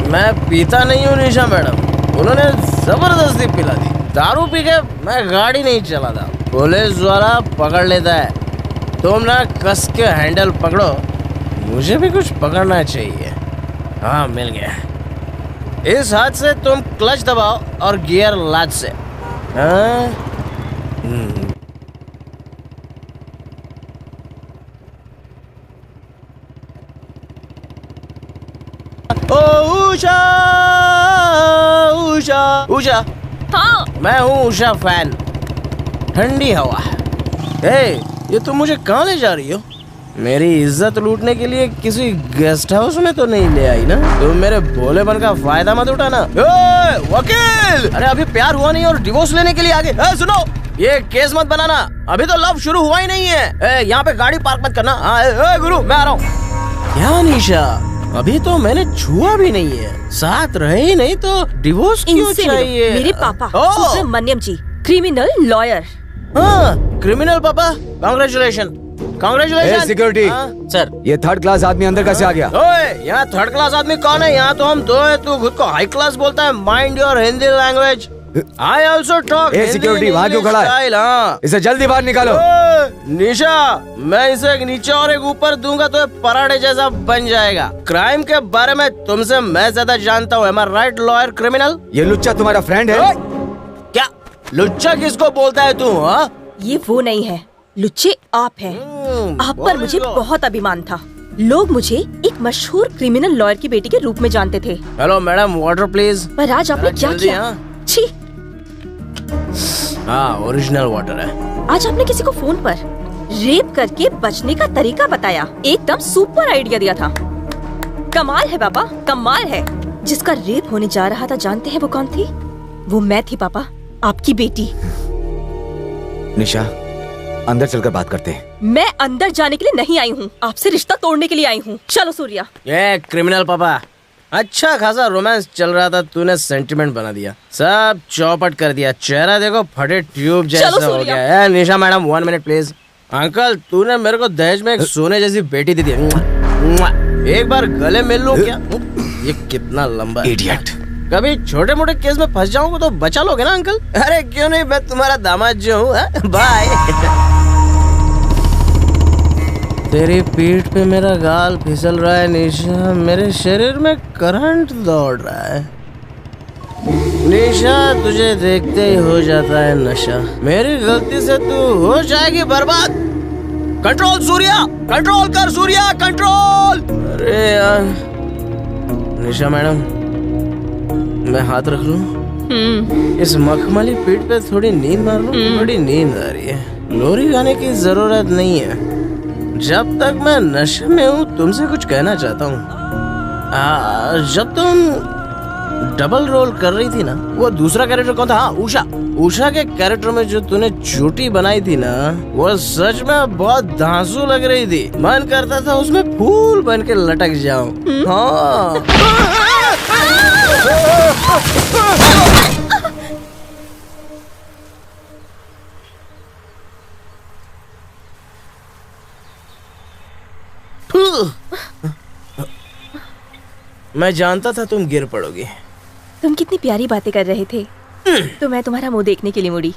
मैं पीता नहीं हूँ निशा मैडम, उन्होंने जबरदस्ती पिला दी। दारू पी के मैं गाड़ी नहीं चलाता, पुलिस वाला पकड़ लेता है। तुम ना कस के हैंडल पकड़ो, मुझे भी कुछ पकड़ना चाहिए। हाँ, मिल गया। इस हाथ से तुम क्लच दबाओ और गियर लाद से। हाँ? उषा, उषा, उषा। हाँ, मैं हूँ उषा फैन। ठंडी हवा। ये तुम मुझे कहाँ ले जा रही हो? मेरी इज्जत लूटने के लिए किसी गेस्ट हाउस में तो नहीं ले आई ना? तुम मेरे भोलेपन का फायदा मत उठाना। वकील! अरे अभी प्यार हुआ नहीं और डिवोर्स लेने के लिए आगे। सुनो, ये केस मत बनाना, अभी तो लव शुरू हुआ ही नहीं है। यहाँ पे गाड़ी पार्क मत करना। गुरु, मैं आ रहा हूँ। क्या निशा, अभी तो मैंने छुआ भी नहीं है, साथ रहे ही नहीं तो डिवोर्स क्यों चाहिए? मेरे पापा सुब्रमण्यम जी, क्रिमिनल लॉयर। हाँ, क्रिमिनल पापा, कांग्रेचुलेशन। कांग्रेचुलेशन। सिक्योरिटी सर, ये 3rd क्लास आदमी अंदर कैसे आ गया? ओए, यहाँ 3rd क्लास आदमी कौन है? यहाँ तो हम 2 हैं। तू खुद को हाई क्लास बोलता है। Mind your Hindi language. I also talk Hindi. Security वहाँ क्यों खड़ा है? इसे जल्दी बाहर निकालो। निशा, मैं इसे एक नीचे और एक ऊपर दूंगा तो पराठे जैसा बन जाएगा। क्राइम के बारे में तुमसे मैं ज्यादा जानता हूँ। Am I right, lawyer criminal? ये लुच्चा तुम्हारा फ्रेंड है? क्या लुच्चा किसको बोलता है तू? हाँ, ये वो नहीं है, लुच्चे आप हैं। आप पर मुझे बहुत अभिमान था। लोग मुझे एक मशहूर क्रिमिनल लॉयर की बेटी के रूप में जानते थे। Hello madam, water please. पर आज आपने क्या किया? छी! हाँ, ओरिजिनल वाटर है। आज आपने किसी को फोन पर रेप करके बचने का तरीका बताया। एकदम सुपर आइडिया दिया था। कमाल है पापा, कमाल है। जिसका रेप होने जा रहा था, जानते हैं वो कौन थी? वो मैं थी पापा, आपकी बेटी। निशा, अंदर चलकर बात करते हैं। मैं अंदर जाने के लिए नहीं आई हूँ, आपसे रिश्ता तोड़ने के लिए आई हूँ। चलो सूर्या। ये क्रिमिनल पापा, अच्छा खासा रोमांस चल रहा था, तूने सेंटिमेंट बना दिया, सब चौपट कर दिया। चेहरा देखो फटे ट्यूब जैसा हो गया। निशा मैडम, 1 मिनट प्लीज। अंकल, तूने मेरे को दहेज में एक सोने जैसी बेटी दी थी। एक बार गले मिल लो क्या? ये कितना लंबा इडियट। कभी छोटे मोटे केस में फंस जाऊंगा तो बचा लोगे ना अंकल? अरे क्यों नहीं, मैं तुम्हारा दामाद जो हूँ। बाय। तेरी पीठ पे मेरा गाल फिसल रहा है निशा, मेरे शरीर में करंट दौड़ रहा है। निशा, तुझे देखते ही हो जाता है नशा। मेरी गलती से तू हो जाएगी बर्बाद। कंट्रोल सूर्या, कंट्रोल कर सूर्या, कंट्रोल। अरे यार, निशा मैडम, मैं हाथ रख लूं? इस मखमली पीठ पे थोड़ी नींद मार लूं? थोड़ी नींद आ रही है। लोरी गाने की जरूरत नहीं है। जब तक मैं नशे में हूँ तुमसे कुछ कहना चाहता हूँ। जब तुम डबल रोल कर रही थी ना, वो दूसरा कैरेक्टर कौन था? हाँ, उषा। उषा के कैरेक्टर में जो तूने चोटी बनाई थी ना, वो सच में बहुत धांसू लग रही थी। मन करता था उसमें फूल बन के लटक जाऊं। हाँ। मैं जानता था तुम गिर पड़ोगे। तुम कितनी प्यारी बातें कर रहे थे, तो मैं तुम्हारा मुंह देखने के लिए मुड़ी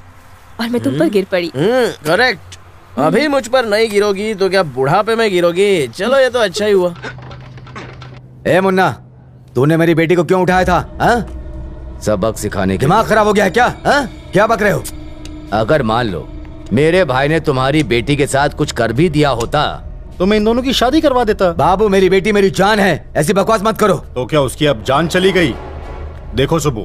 और मैं तुम पर गिर पड़ी। करेक्ट। अभी मुझ पर नहीं गिरोगी तो क्या बुढ़ापे में गिरोगी? चलो ये तो अच्छा ही हुआ। ए मुन्ना, तूने मेरी बेटी को क्यों उठाया था? हा? सबक सिखाने के। दिमाग खराब हो गया है क्या? हा? क्या बक रहे हो? अगर मान लो मेरे भाई ने तुम्हारी बेटी के साथ कुछ कर भी दिया होता तो मैं इन दोनों की शादी करवा देता। बाबू, मेरी बेटी मेरी जान है, ऐसी बकवास मत करो। तो क्या उसकी अब जान चली गई? देखो सुबू,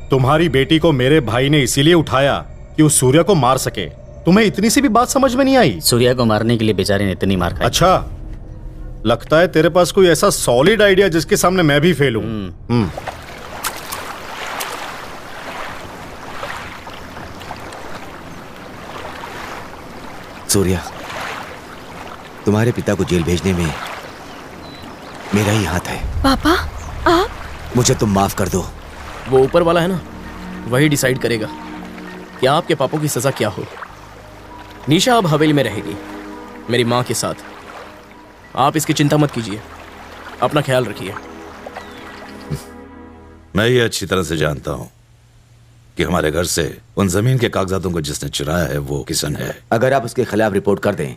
तुम्हारी बेटी को मेरे भाई ने इसीलिए उठाया कि उस सूर्य को मार सके। तुम्हें इतनी सी भी बात समझ में नहीं आई? सूर्या को मारने के लिए बेचारे ने इतनी मार खाई। अच्छा, लगता है तेरे पास कोई ऐसा सॉलिड आइडिया जिसके सामने मैं भी फेल हूं। सूर्या, तुम्हारे पिता को जेल भेजने में मेरा ही हाथ है। पापा, आप? मुझे तुम माफ कर दो। वो ऊपर वाला है ना, वही डिसाइड करेगा कि आपके पापों की सजा क्या हो। निशा अब हवेली में रहेगी मेरी माँ के साथ। आप इसकी चिंता मत कीजिए, अपना ख्याल रखिए। मैं ये अच्छी तरह से जानता हूं कि हमारे घर से उन जमीन के कागजातों को जिसने चुराया है वो किशन है। अगर आप उसके खिलाफ रिपोर्ट कर दें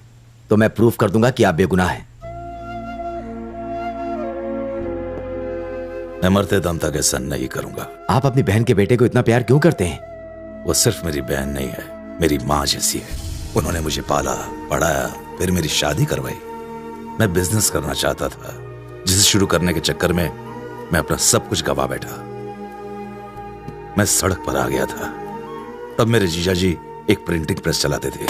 तो मैं प्रूफ कर दूंगा कि आप बेगुनाह हैं। मैं मरते दम तक ऐसा नहीं करूंगा। आप अपनी बहन के बेटे को इतना प्यार क्यों करते हैं? वो सिर्फ मेरी बहन नहीं है, मेरी माँ जैसी है। उन्होंने मुझे पाला, पढ़ाया, फिर मेरी शादी करवाई। मैं बिजनेस करना चाहता था, जिसे शुरू करने के चक्कर में मैं अपना सब कुछ गवा बैठा। मैं सड़क पर आ गया था। तब मेरे जीजा जी एक प्रिंटिंग प्रेस चलाते थे।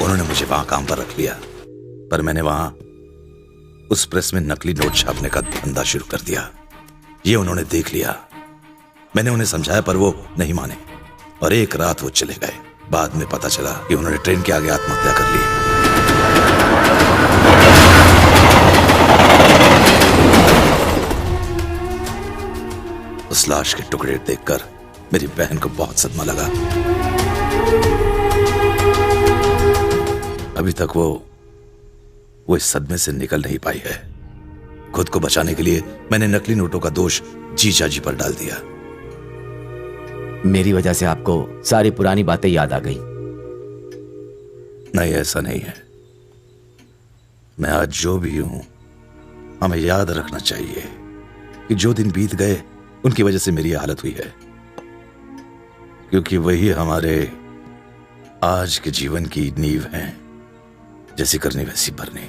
उन्होंने मुझे वहां काम पर रख लिया, पर मैंने वहां उस प्रेस में नकली नोट छापने का धंधा शुरू कर दिया। ये उन्होंने देख लिया। मैंने उन्हें समझाया पर वो नहीं माने और एक रात वो चले गए। बाद में पता चला कि उन्होंने ट्रेन के आगे आत्महत्या कर ली। उस लाश के टुकड़े देखकर मेरी बहन को बहुत सदमा लगा। अभी तक वो इस सदमे से निकल नहीं पाई है। खुद को बचाने के लिए मैंने नकली नोटों का दोष जीजा जी पर डाल दिया। मेरी वजह से आपको सारी पुरानी बातें याद आ गई। नहीं, ऐसा नहीं है। मैं आज जो भी हूं, हमें याद रखना चाहिए कि जो दिन बीत गए उनकी वजह से मेरी हालत हुई है, क्योंकि वही हमारे आज के जीवन की नींव है। जैसी करनी वैसी भरनी।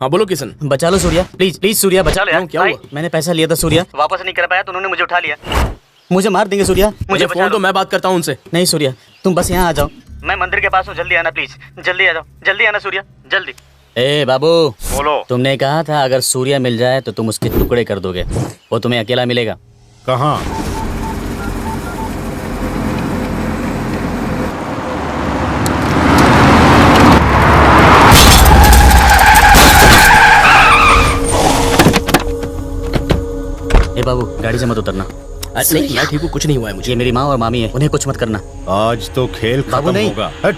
हाँ बोलो किशन। बचा लो सूर्या, प्लीज प्लीज सूर्या बचा लो यार। क्या हुआ? मैंने पैसा लिया था सूर्या, वापस नहीं कर पाया तो उन्होंने मुझे उठा लिया। मुझे मार देंगे सूर्या, मुझे फोन तो मैं बात करता हूँ उनसे। नहीं सूर्या, तुम बस यहाँ आ जाओ। मैं मंदिर के पास हूँ, जल्दी आना प्लीज। जल्दी आ जाओ, जल्दी आना सूर्या, जल्दी। ए बाबू, बोलो। तुमने कहा था अगर सूर्या मिल जाए तो तुम उसके टुकड़े कर दोगे। वो तुम्हें अकेला मिलेगा। कहाँ? ए बाबू, गाड़ी से मत उतरना। नहीं, मैं ठीक हूँ, कुछ नहीं हुआ है मुझे। ये मेरी माँ और मामी है, उन्हें कुछ मत करना। आज तो खेल खत्म होगा। हट।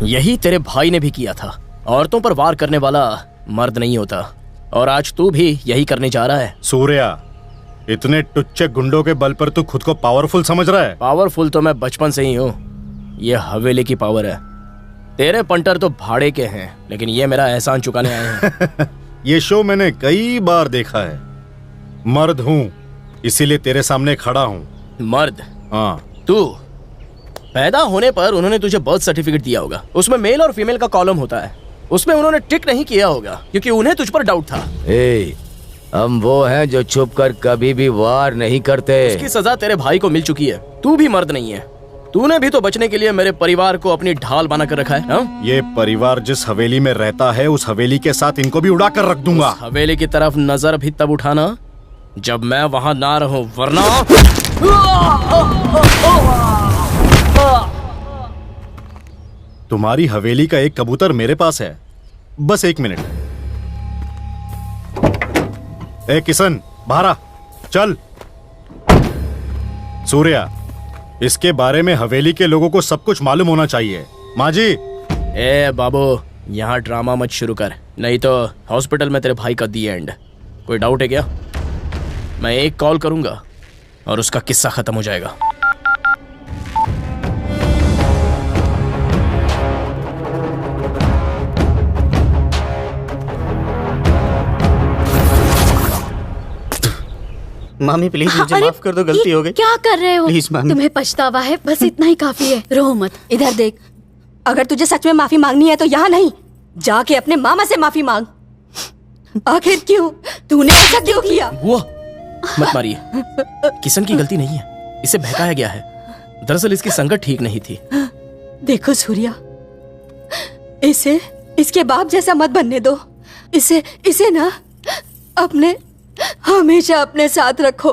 यही तेरे भाई ने भी किया था। औरतों पर वार करने वाला मर्द नहीं होता, और आज तू भी यही करने जा रहा है। सूर्या, इतने टुच्चे गुंडों के बल पर तू खुद को पावरफुल समझ रहा है? पावरफुल तो मैं बचपन से ही हूँ। ये हवेली की पावर है। तेरे पंटर तो भाड़े के हैं, लेकिन ये मेरा एहसान चुकाने आए हैं। ये शो मैंने कई बार देखा है। मर्द हूँ, इसीलिए तेरे सामने खड़ा हूँ। मर्द? हाँ। तू पैदा होने पर उन्होंने तुझे बर्थ सर्टिफिकेट दिया होगा, उसमें मेल और फीमेल का कॉलम होता है। उसमें उन्होंने टिक नहीं किया होगा क्योंकि उन्हें तुझ पर डाउट था। हम वो हैं जो छुप कर कभी भी वार नहीं करते। उसकी सजा तेरे भाई को मिल चुकी है। तू भी मर्द नहीं है। तूने भी तो बचने के लिए मेरे परिवार को अपनी ढाल बना कर रखा है। हा? ये परिवार जिस हवेली में रहता है, उस हवेली के साथ इनको भी उड़ा कर रख दूंगा। उस हवेली की तरफ नजर भी तब उठाना जब मैं वहां ना रहूं, वरना तुम्हारी हवेली का एक कबूतर मेरे पास है। बस 1 मिनट। ए किशन, बाहर आ, चल। सूर्या, इसके बारे में हवेली के लोगों को सब कुछ मालूम होना चाहिए। माँ जी। ए बाबू, यहाँ ड्रामा मत शुरू कर, नहीं तो हॉस्पिटल में तेरे भाई का दी एंड। कोई डाउट है क्या? मैं एक कॉल करूंगा और उसका किस्सा खत्म हो जाएगा। मामी प्लीज मुझे माफ कर दो, गलती हो गई। क्या कर रहे हो? प्लीज मामी। तुम्हें पछतावा है, बस इतना ही काफी है। रो मत। इधर देख, अगर तुझे सच में माफी मांगनी है तो यहाँ नहीं, जाके अपने मामा से माफी मांग। आखिर क्यों? तूने ऐसा क्यों किया? वो मत मारिए, किशन की गलती नहीं है, इसे बहकाया गया है। दरअसल इसकी संगत ठीक नहीं थी। देखो सूर्या, इसे इसके बाप जैसा मत बनने दो। इसे ना अपने हमेशा अपने साथ रखो।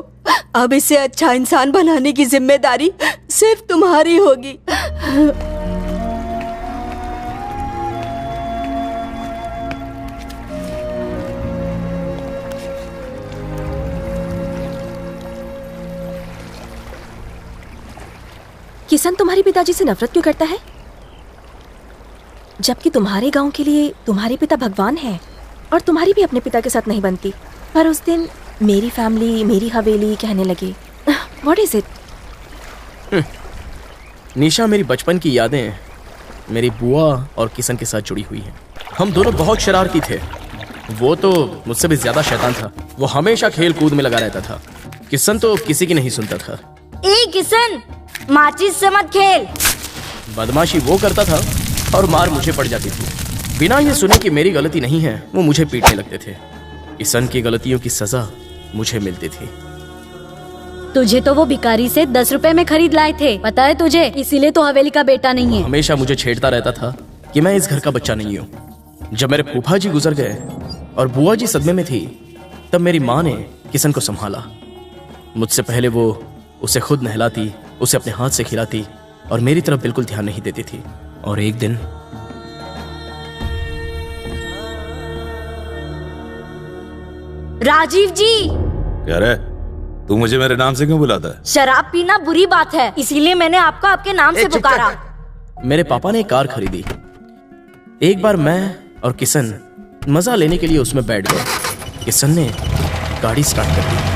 अब इसे अच्छा इंसान बनाने की जिम्मेदारी सिर्फ तुम्हारी होगी। किशन तुम्हारे पिताजी से नफरत क्यों करता है, जबकि तुम्हारे गांव के लिए तुम्हारे पिता भगवान हैं और तुम्हारी भी अपने पिता के साथ नहीं बनती। पर उस दिन मेरी फैमिली, मेरी हवेली कहने लगे। What is it? निशा, मेरी बचपन की यादें मेरी बुआ और किशन के साथ जुड़ी हुई हैं। हम दोनों बहुत शरारती थे। वो तो मुझसे भी ज्यादा शैतान था। वो हमेशा खेल कूद में लगा रहता था। किशन तो किसी की नहीं सुनता था। ए किशन, माचिस से मत खेल। बदमाशी वो करता था और मार मुझे पड़ जाती थी। बिना ये सुने कि मेरी गलती नहीं है, वो मुझे पीटने लगते थे। किशन की गलतियों की सजा मुझे मिलती थी। तुझे तो वो भिखारी से 10 रुपए में खरीद लाए थे, पता है तुझे? इसीलिए तो हवेली का बेटा नहीं है। हमेशा मुझे छेड़ता रहता था कि मैं इस घर का बच्चा नहीं हूँ। जब मेरे फूफा जी गुजर गए और बुआ जी सदमे में थी, तब मेरी माँ ने किशन को संभाला। मुझसे पहले वो उसे खुद नहलाती, उसे अपने हाथ से खिलाती और मेरी तरफ बिल्कुल ध्यान नहीं देती थी। और एक दिन राजीव जी। क्या रे, तू मुझे मेरे नाम से क्यों बुलाता है? शराब पीना बुरी बात है, इसीलिए मैंने आपको आपके नाम से पुकारा। मेरे पापा ने एक कार खरीदी। एक बार मैं और किशन मजा लेने के लिए उसमें बैठ गए। किशन ने गाड़ी स्टार्ट कर दी।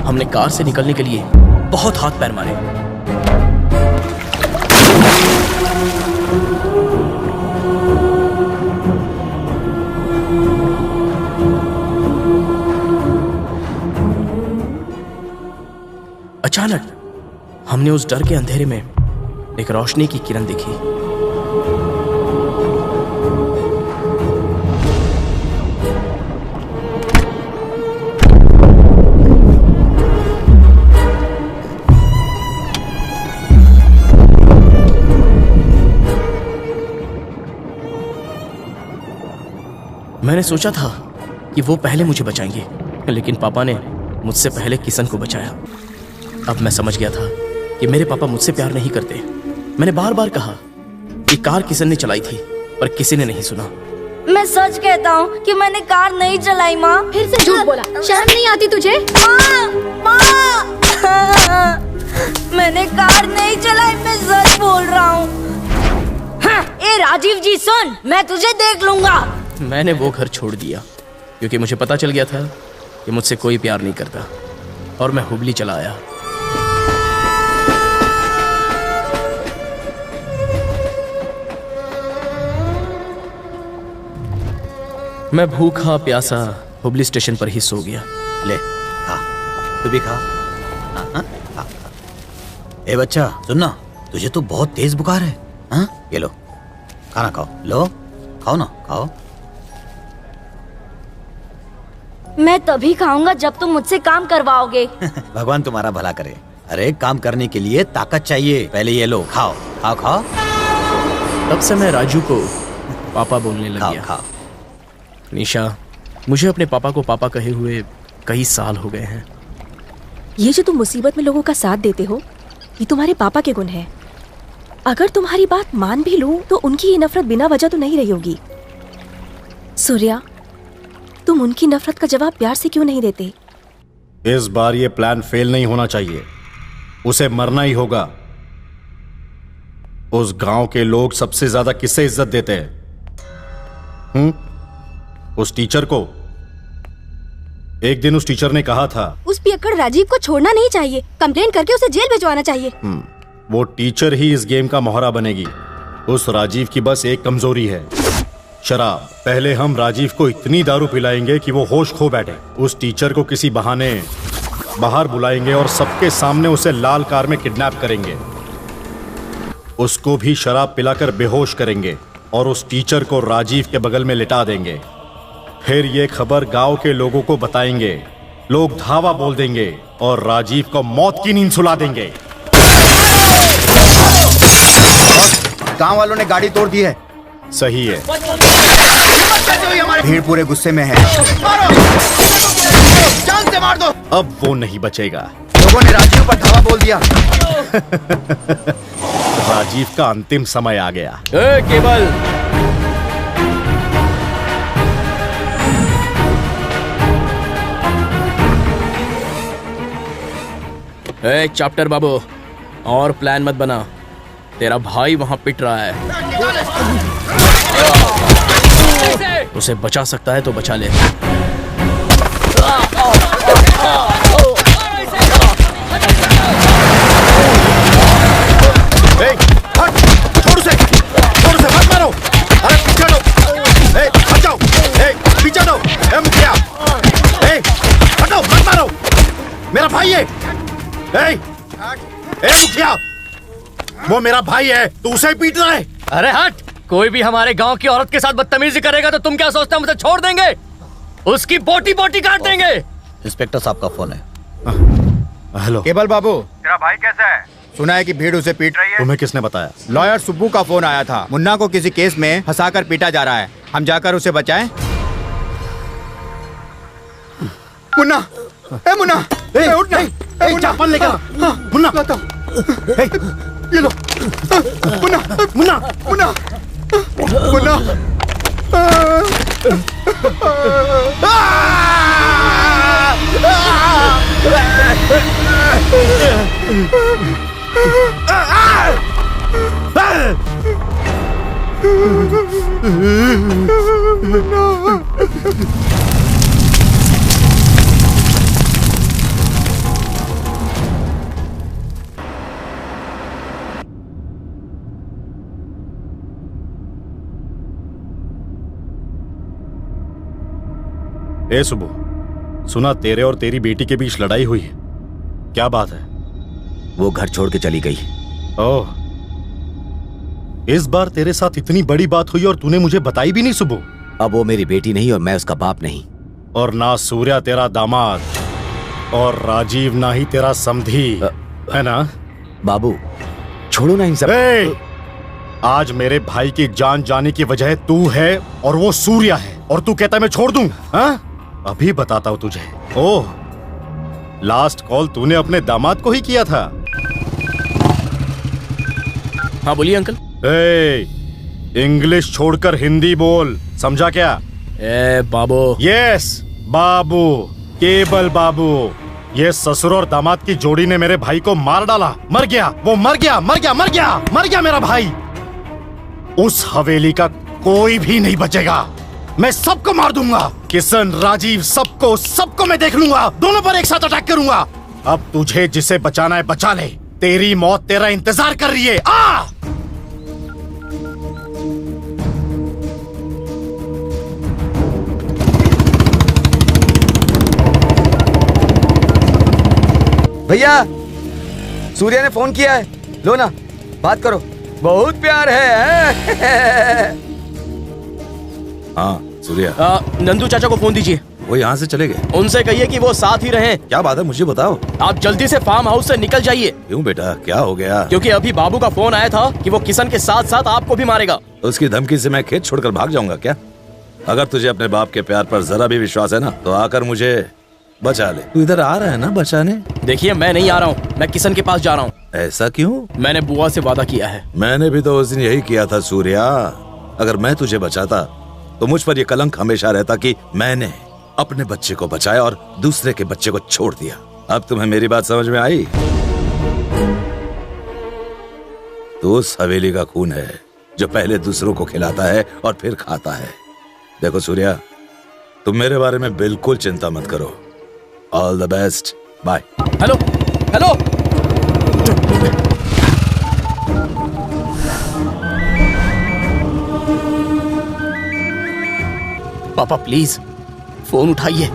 हमने कार से निकलने के लिए बहुत हाथ पैर मारे। अचानक हमने उस डर के अंधेरे में एक रोशनी की किरण देखी। मैंने सोचा था कि वो पहले मुझे बचाएंगे, लेकिन पापा ने मुझसे पहले किशन को बचाया। अब मैं समझ गया था कि मेरे पापा मुझसे प्यार नहीं करते, मैंने बार बार कहा कि कार किशन ने चलाई थी, पर किसी ने नहीं सुना। मैं सच कहता हूँ कि मैंने कार नहीं चलाई माँ। फिर से झूठ बोला, शर्म नहीं आती तुझे? माँ मैंने कार नहीं चलाई, मैं सच बोल रहा हूँ। ए राजीव जी सुन, मैं तुझे देख लूंगा। मैंने वो घर छोड़ दिया क्योंकि मुझे पता चल गया था कि मुझसे कोई प्यार नहीं करता, और मैं हुबली चला आया। मैं भूखा प्यासा हुबली स्टेशन पर ही सो गया। ले खा, तू भी खा। खा। ए बच्चा सुनना, तुझे तो बहुत तेज बुखार है। हाँ ये लो खाना खाओ, लो खाओ ना, खाओ। मैं तभी खाऊंगा जब तुम मुझसे काम करवाओगे। भगवान तुम्हारा भला करे। अरे काम करने के लिए ताकत चाहिए, पहले ये लो खाओ खाओ खाओ। तब से मैं राजू को पापा बोलने लग गया। खाओ। निशा, मुझे अपने पापा को पापा कहे हुए कई साल हो गए हैं। ये जो तुम मुसीबत में लोगों का साथ देते हो, ये तुम्हारे पापा के गुण हैं। अगर तुम्हारी बात मान भी लूं तो उनकी ये नफरत बिना वजह तो नहीं रही होगी। सूर्या, तुम उनकी नफरत का जवाब प्यार से क्यों नहीं देते? इस बार ये प्लान फेल नहीं होना चाहिए, उसे मरना ही होगा। उस गांव के लोग सबसे ज्यादा किससे इज्जत देते हैं? उस टीचर को। एक दिन उस टीचर ने कहा था उस पियक्कड़ राजीव को छोड़ना नहीं चाहिए, कंप्लेन करके उसे जेल भिजवाना चाहिए। वो टीचर ही इस गेम का मोहरा बनेगी। उस राजीव की बस एक कमजोरी है, शराब। पहले हम राजीव को इतनी दारू पिलाएंगे कि वो होश खो बैठे। उस टीचर को किसी बहाने बाहर बुलाएंगे और सबके सामने उसे लाल कार में किडनैप करेंगे। उसको भी शराब पिलाकर बेहोश करेंगे और उस टीचर को राजीव के बगल में लिटा देंगे। फिर ये खबर गांव के लोगों को बताएंगे, लोग धावा बोल देंगे और राजीव को मौत की नींद सुला देंगे। गांव वालों ने गाड़ी तोड़ दी है। सही है। भीड़ पूरे गुस्से में है। जान से मार दो। अब वो नहीं बचेगा। लोगों ने राजीव पर धावा बोल दिया। राजीव का अंतिम समय आ गया। केवल चैप्टर बाबू, और प्लान मत बना, तेरा भाई वहां पिट रहा है। उसे बचा सकता है तो बचा ले। छोड़ उसे मत मारो। अरे पीछे हटो, हट जाओ, पीछे हटो, मुखिया, हटो, मत मारो, मेरा भाई है। मुखिया, वो मेरा भाई है, तू उसे पीट रहा है। अरे हट, कोई भी हमारे गांव की औरत के साथ बदतमीजी करेगा तो तुम क्या सोचते हो, मुझे छोड़ देंगे? उसकी बोटी बोटी काट देंगे। इंस्पेक्टर साहब का फोन है। हेलो केवल बाबू, तेरा भाई कैसा है? सुना है कि भीड़ उसे पीट रही है। तुम्हें किसने बताया? लॉयर सुब्बू का फोन आया था। मुन्ना को किसी केस में फंसाकर पीटा जा रहा है, हम जाकर उसे बचाएं। मुन्ना, मुन्ना, उठना, चापल लेकर मुन्ना, ये लो, मुन्ना, मुन्ना, मुन्ना, मुन्ना, ए सुबह, सुना तेरे और तेरी बेटी के बीच लड़ाई हुई है, क्या बात है? वो घर छोड़ के चली गई। ओह, इस बार तेरे साथ इतनी बड़ी बात हुई और तूने मुझे बताई भी नहीं सुबह। अब वो मेरी बेटी नहीं और मैं उसका बाप नहीं। और ना सूर्या तेरा दामाद और राजीव ना ही तेरा समधी, है ना? बाबू छोड़ो ना इन सब। आज मेरे भाई की जान जाने की वजह तू है और वो सूर्या है, और तू कहता है मैं छोड़ दूं? हाँ? अभी बताता हूं तुझे। ओह, लास्ट कॉल तूने अपने दामाद को ही किया था। हाँ बोलिए अंकल। इंग्लिश छोड़कर हिंदी बोल, समझा क्या? ए बाबू। यस बाबू, केबल बाबू। ये ससुर और दामाद की जोड़ी ने मेरे भाई को मार डाला। मर गया वो, मर गया मर गया मर गया मर गया मेरा भाई। उस हवेली का कोई भी नहीं बचेगा। मैं सबको मार दूंगा। किशन, राजीव, सबको मैं देख लूंगा। दोनों पर एक साथ अटैक करूंगा। अब तुझे जिसे बचाना है बचा ले। तेरी मौत तेरा इंतजार कर रही है। आ! भैया, सूर्या ने फोन किया है, लो ना, बात करो। बहुत प्यार है। हाँ सूर्या। नंदू चाचा को फोन दीजिए। वो यहाँ से चले गए। उनसे कहिए कि वो साथ ही रहें। क्या बात है, मुझे बताओ। आप जल्दी से फार्म हाउस से निकल जाइए। क्यों बेटा, क्या हो गया? क्योंकि अभी बाबू का फोन आया था कि वो किशन के साथ साथ आपको भी मारेगा। उसकी धमकी से मैं खेत छोड़कर भाग जाऊंगा क्या? अगर तुझे अपने बाप के प्यार पर जरा भी विश्वास है ना, तो आकर मुझे बचा ले। तू इधर आ रहा है ना बचाने? देखिए मैं नहीं आ रहा हूँ, मैं किशन के पास जा रहा हूँ। ऐसा क्यों? मैंने बुआ से वादा किया है। मैंने भी तो उस दिन यही किया था सूर्या। अगर मैं तुझे बचाता तो मुझ पर यह कलंक हमेशा रहता कि मैंने अपने बच्चे को बचाया और दूसरे के बच्चे को छोड़ दिया। अब तुम्हें मेरी बात समझ में आई? तो उस हवेली का खून है जो पहले दूसरों को खिलाता है और फिर खाता है। देखो सूर्या, तुम मेरे बारे में बिल्कुल चिंता मत करो। All the best, bye. Hello hello. पापा प्लीज फोन उठाइए।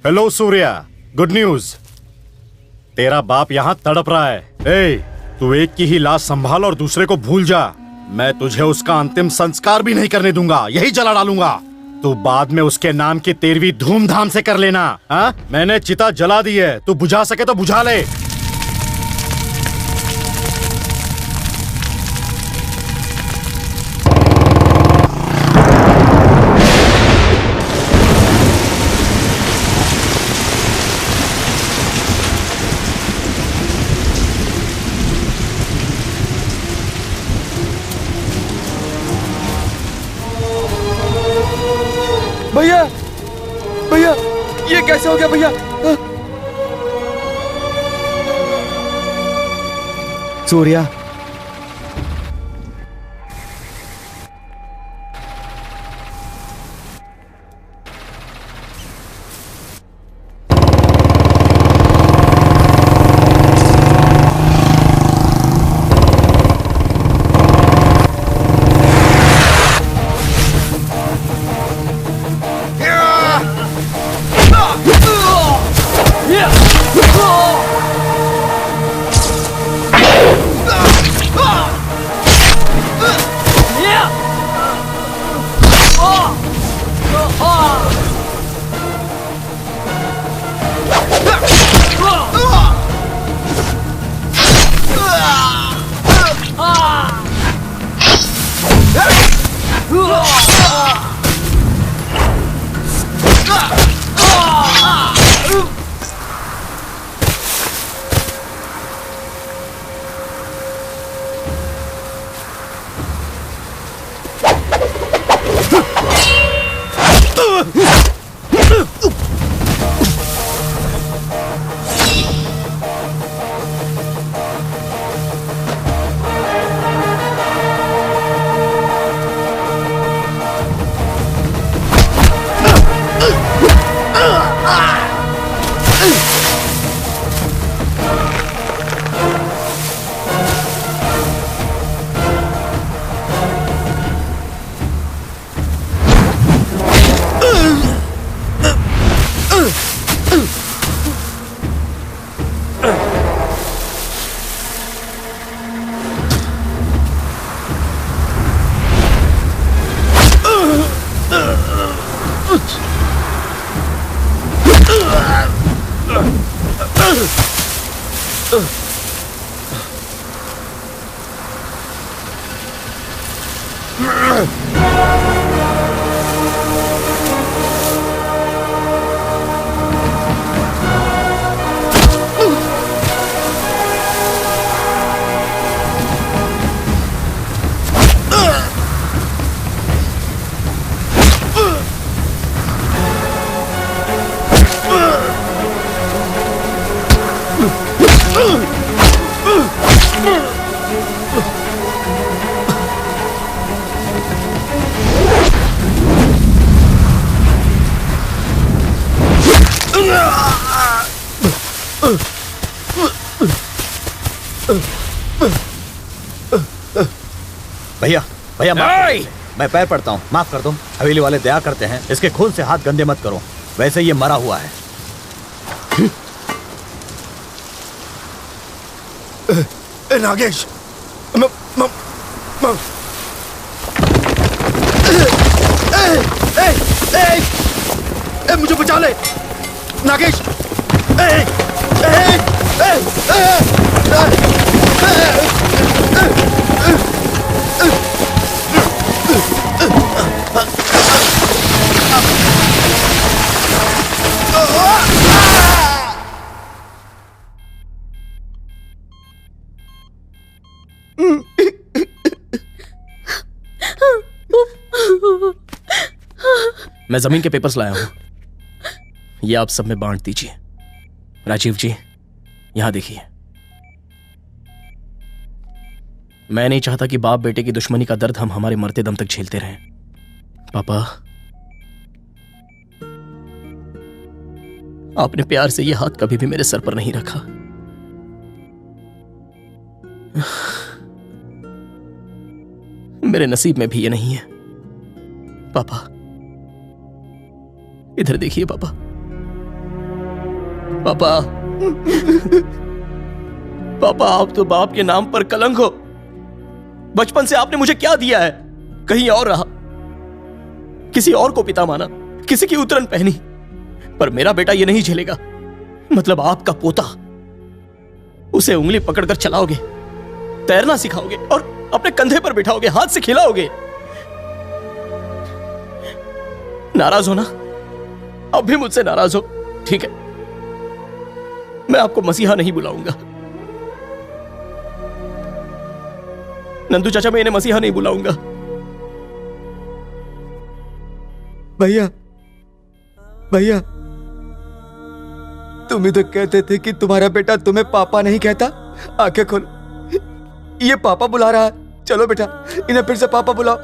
Hello Surya, good news. तेरा बाप यहाँ तड़प रहा है। तू एक की ही लाश संभाल और दूसरे को भूल जा। मैं तुझे उसका अंतिम संस्कार भी नहीं करने दूंगा, यही जला डालूंगा। तू बाद में उसके नाम की 13वीं धूमधाम से कर लेना। हाँ, मैंने चिता जला दी है, तू बुझा सके तो बुझा ले। भैया, भैया, ये कैसे हो गया भैया? सूर्या, भैया भैया मैं पैर पड़ता हूँ, माफ कर दो। हवेली वाले दया करते हैं, इसके खून से हाथ गंदे मत करो, वैसे ये मरा हुआ है। नागेश मुझे बचा ले नागेश। मैं जमीन के पेपर्स लाया हूं, ये आप सब में बांट दीजिए। राजीव जी, यहां देखिए। मैं नहीं चाहता कि बाप बेटे की दुश्मनी का दर्द हम हमारे मरते दम तक झेलते रहें। पापा, आपने प्यार से ये हाथ कभी भी मेरे सर पर नहीं रखा। मेरे नसीब में भी ये नहीं है। पापा, इधर देखिए पापा। पापा, पापा, आप तो बाप के नाम पर कलंक हो। बचपन से आपने मुझे क्या दिया है? कहीं और रहा, किसी और को पिता माना, किसी की उतरन पहनी, पर मेरा बेटा ये नहीं झेलेगा। मतलब आपका पोता, उसे उंगली पकड़कर चलाओगे, तैरना सिखाओगे और अपने कंधे पर बिठाओगे, हाथ से खिलाओगे। नाराज हो ना? अब भी मुझसे नाराज हो? ठीक है, मैं आपको मसीहा नहीं बुलाऊंगा। नंदू चाचा, मैं इन्हें मसीहा नहीं बुलाऊंगा। भैया भैया, तुम ही तो कहते थे कि तुम्हारा बेटा तुम्हें पापा नहीं कहता। आंखें खोलो, ये पापा बुला रहा है। चलो बेटा, इन्हें फिर से पापा बुलाओ।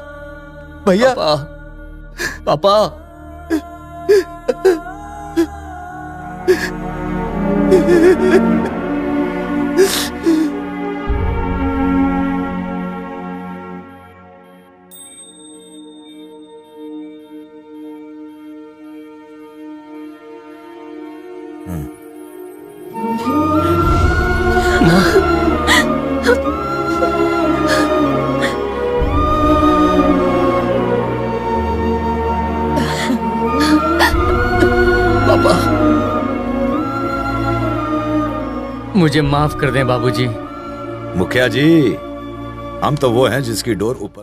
भैया पापा, पापा। मुझे माफ कर दें बाबूजी। मुखिया जी, हम तो वो हैं जिसकी डोर ऊपर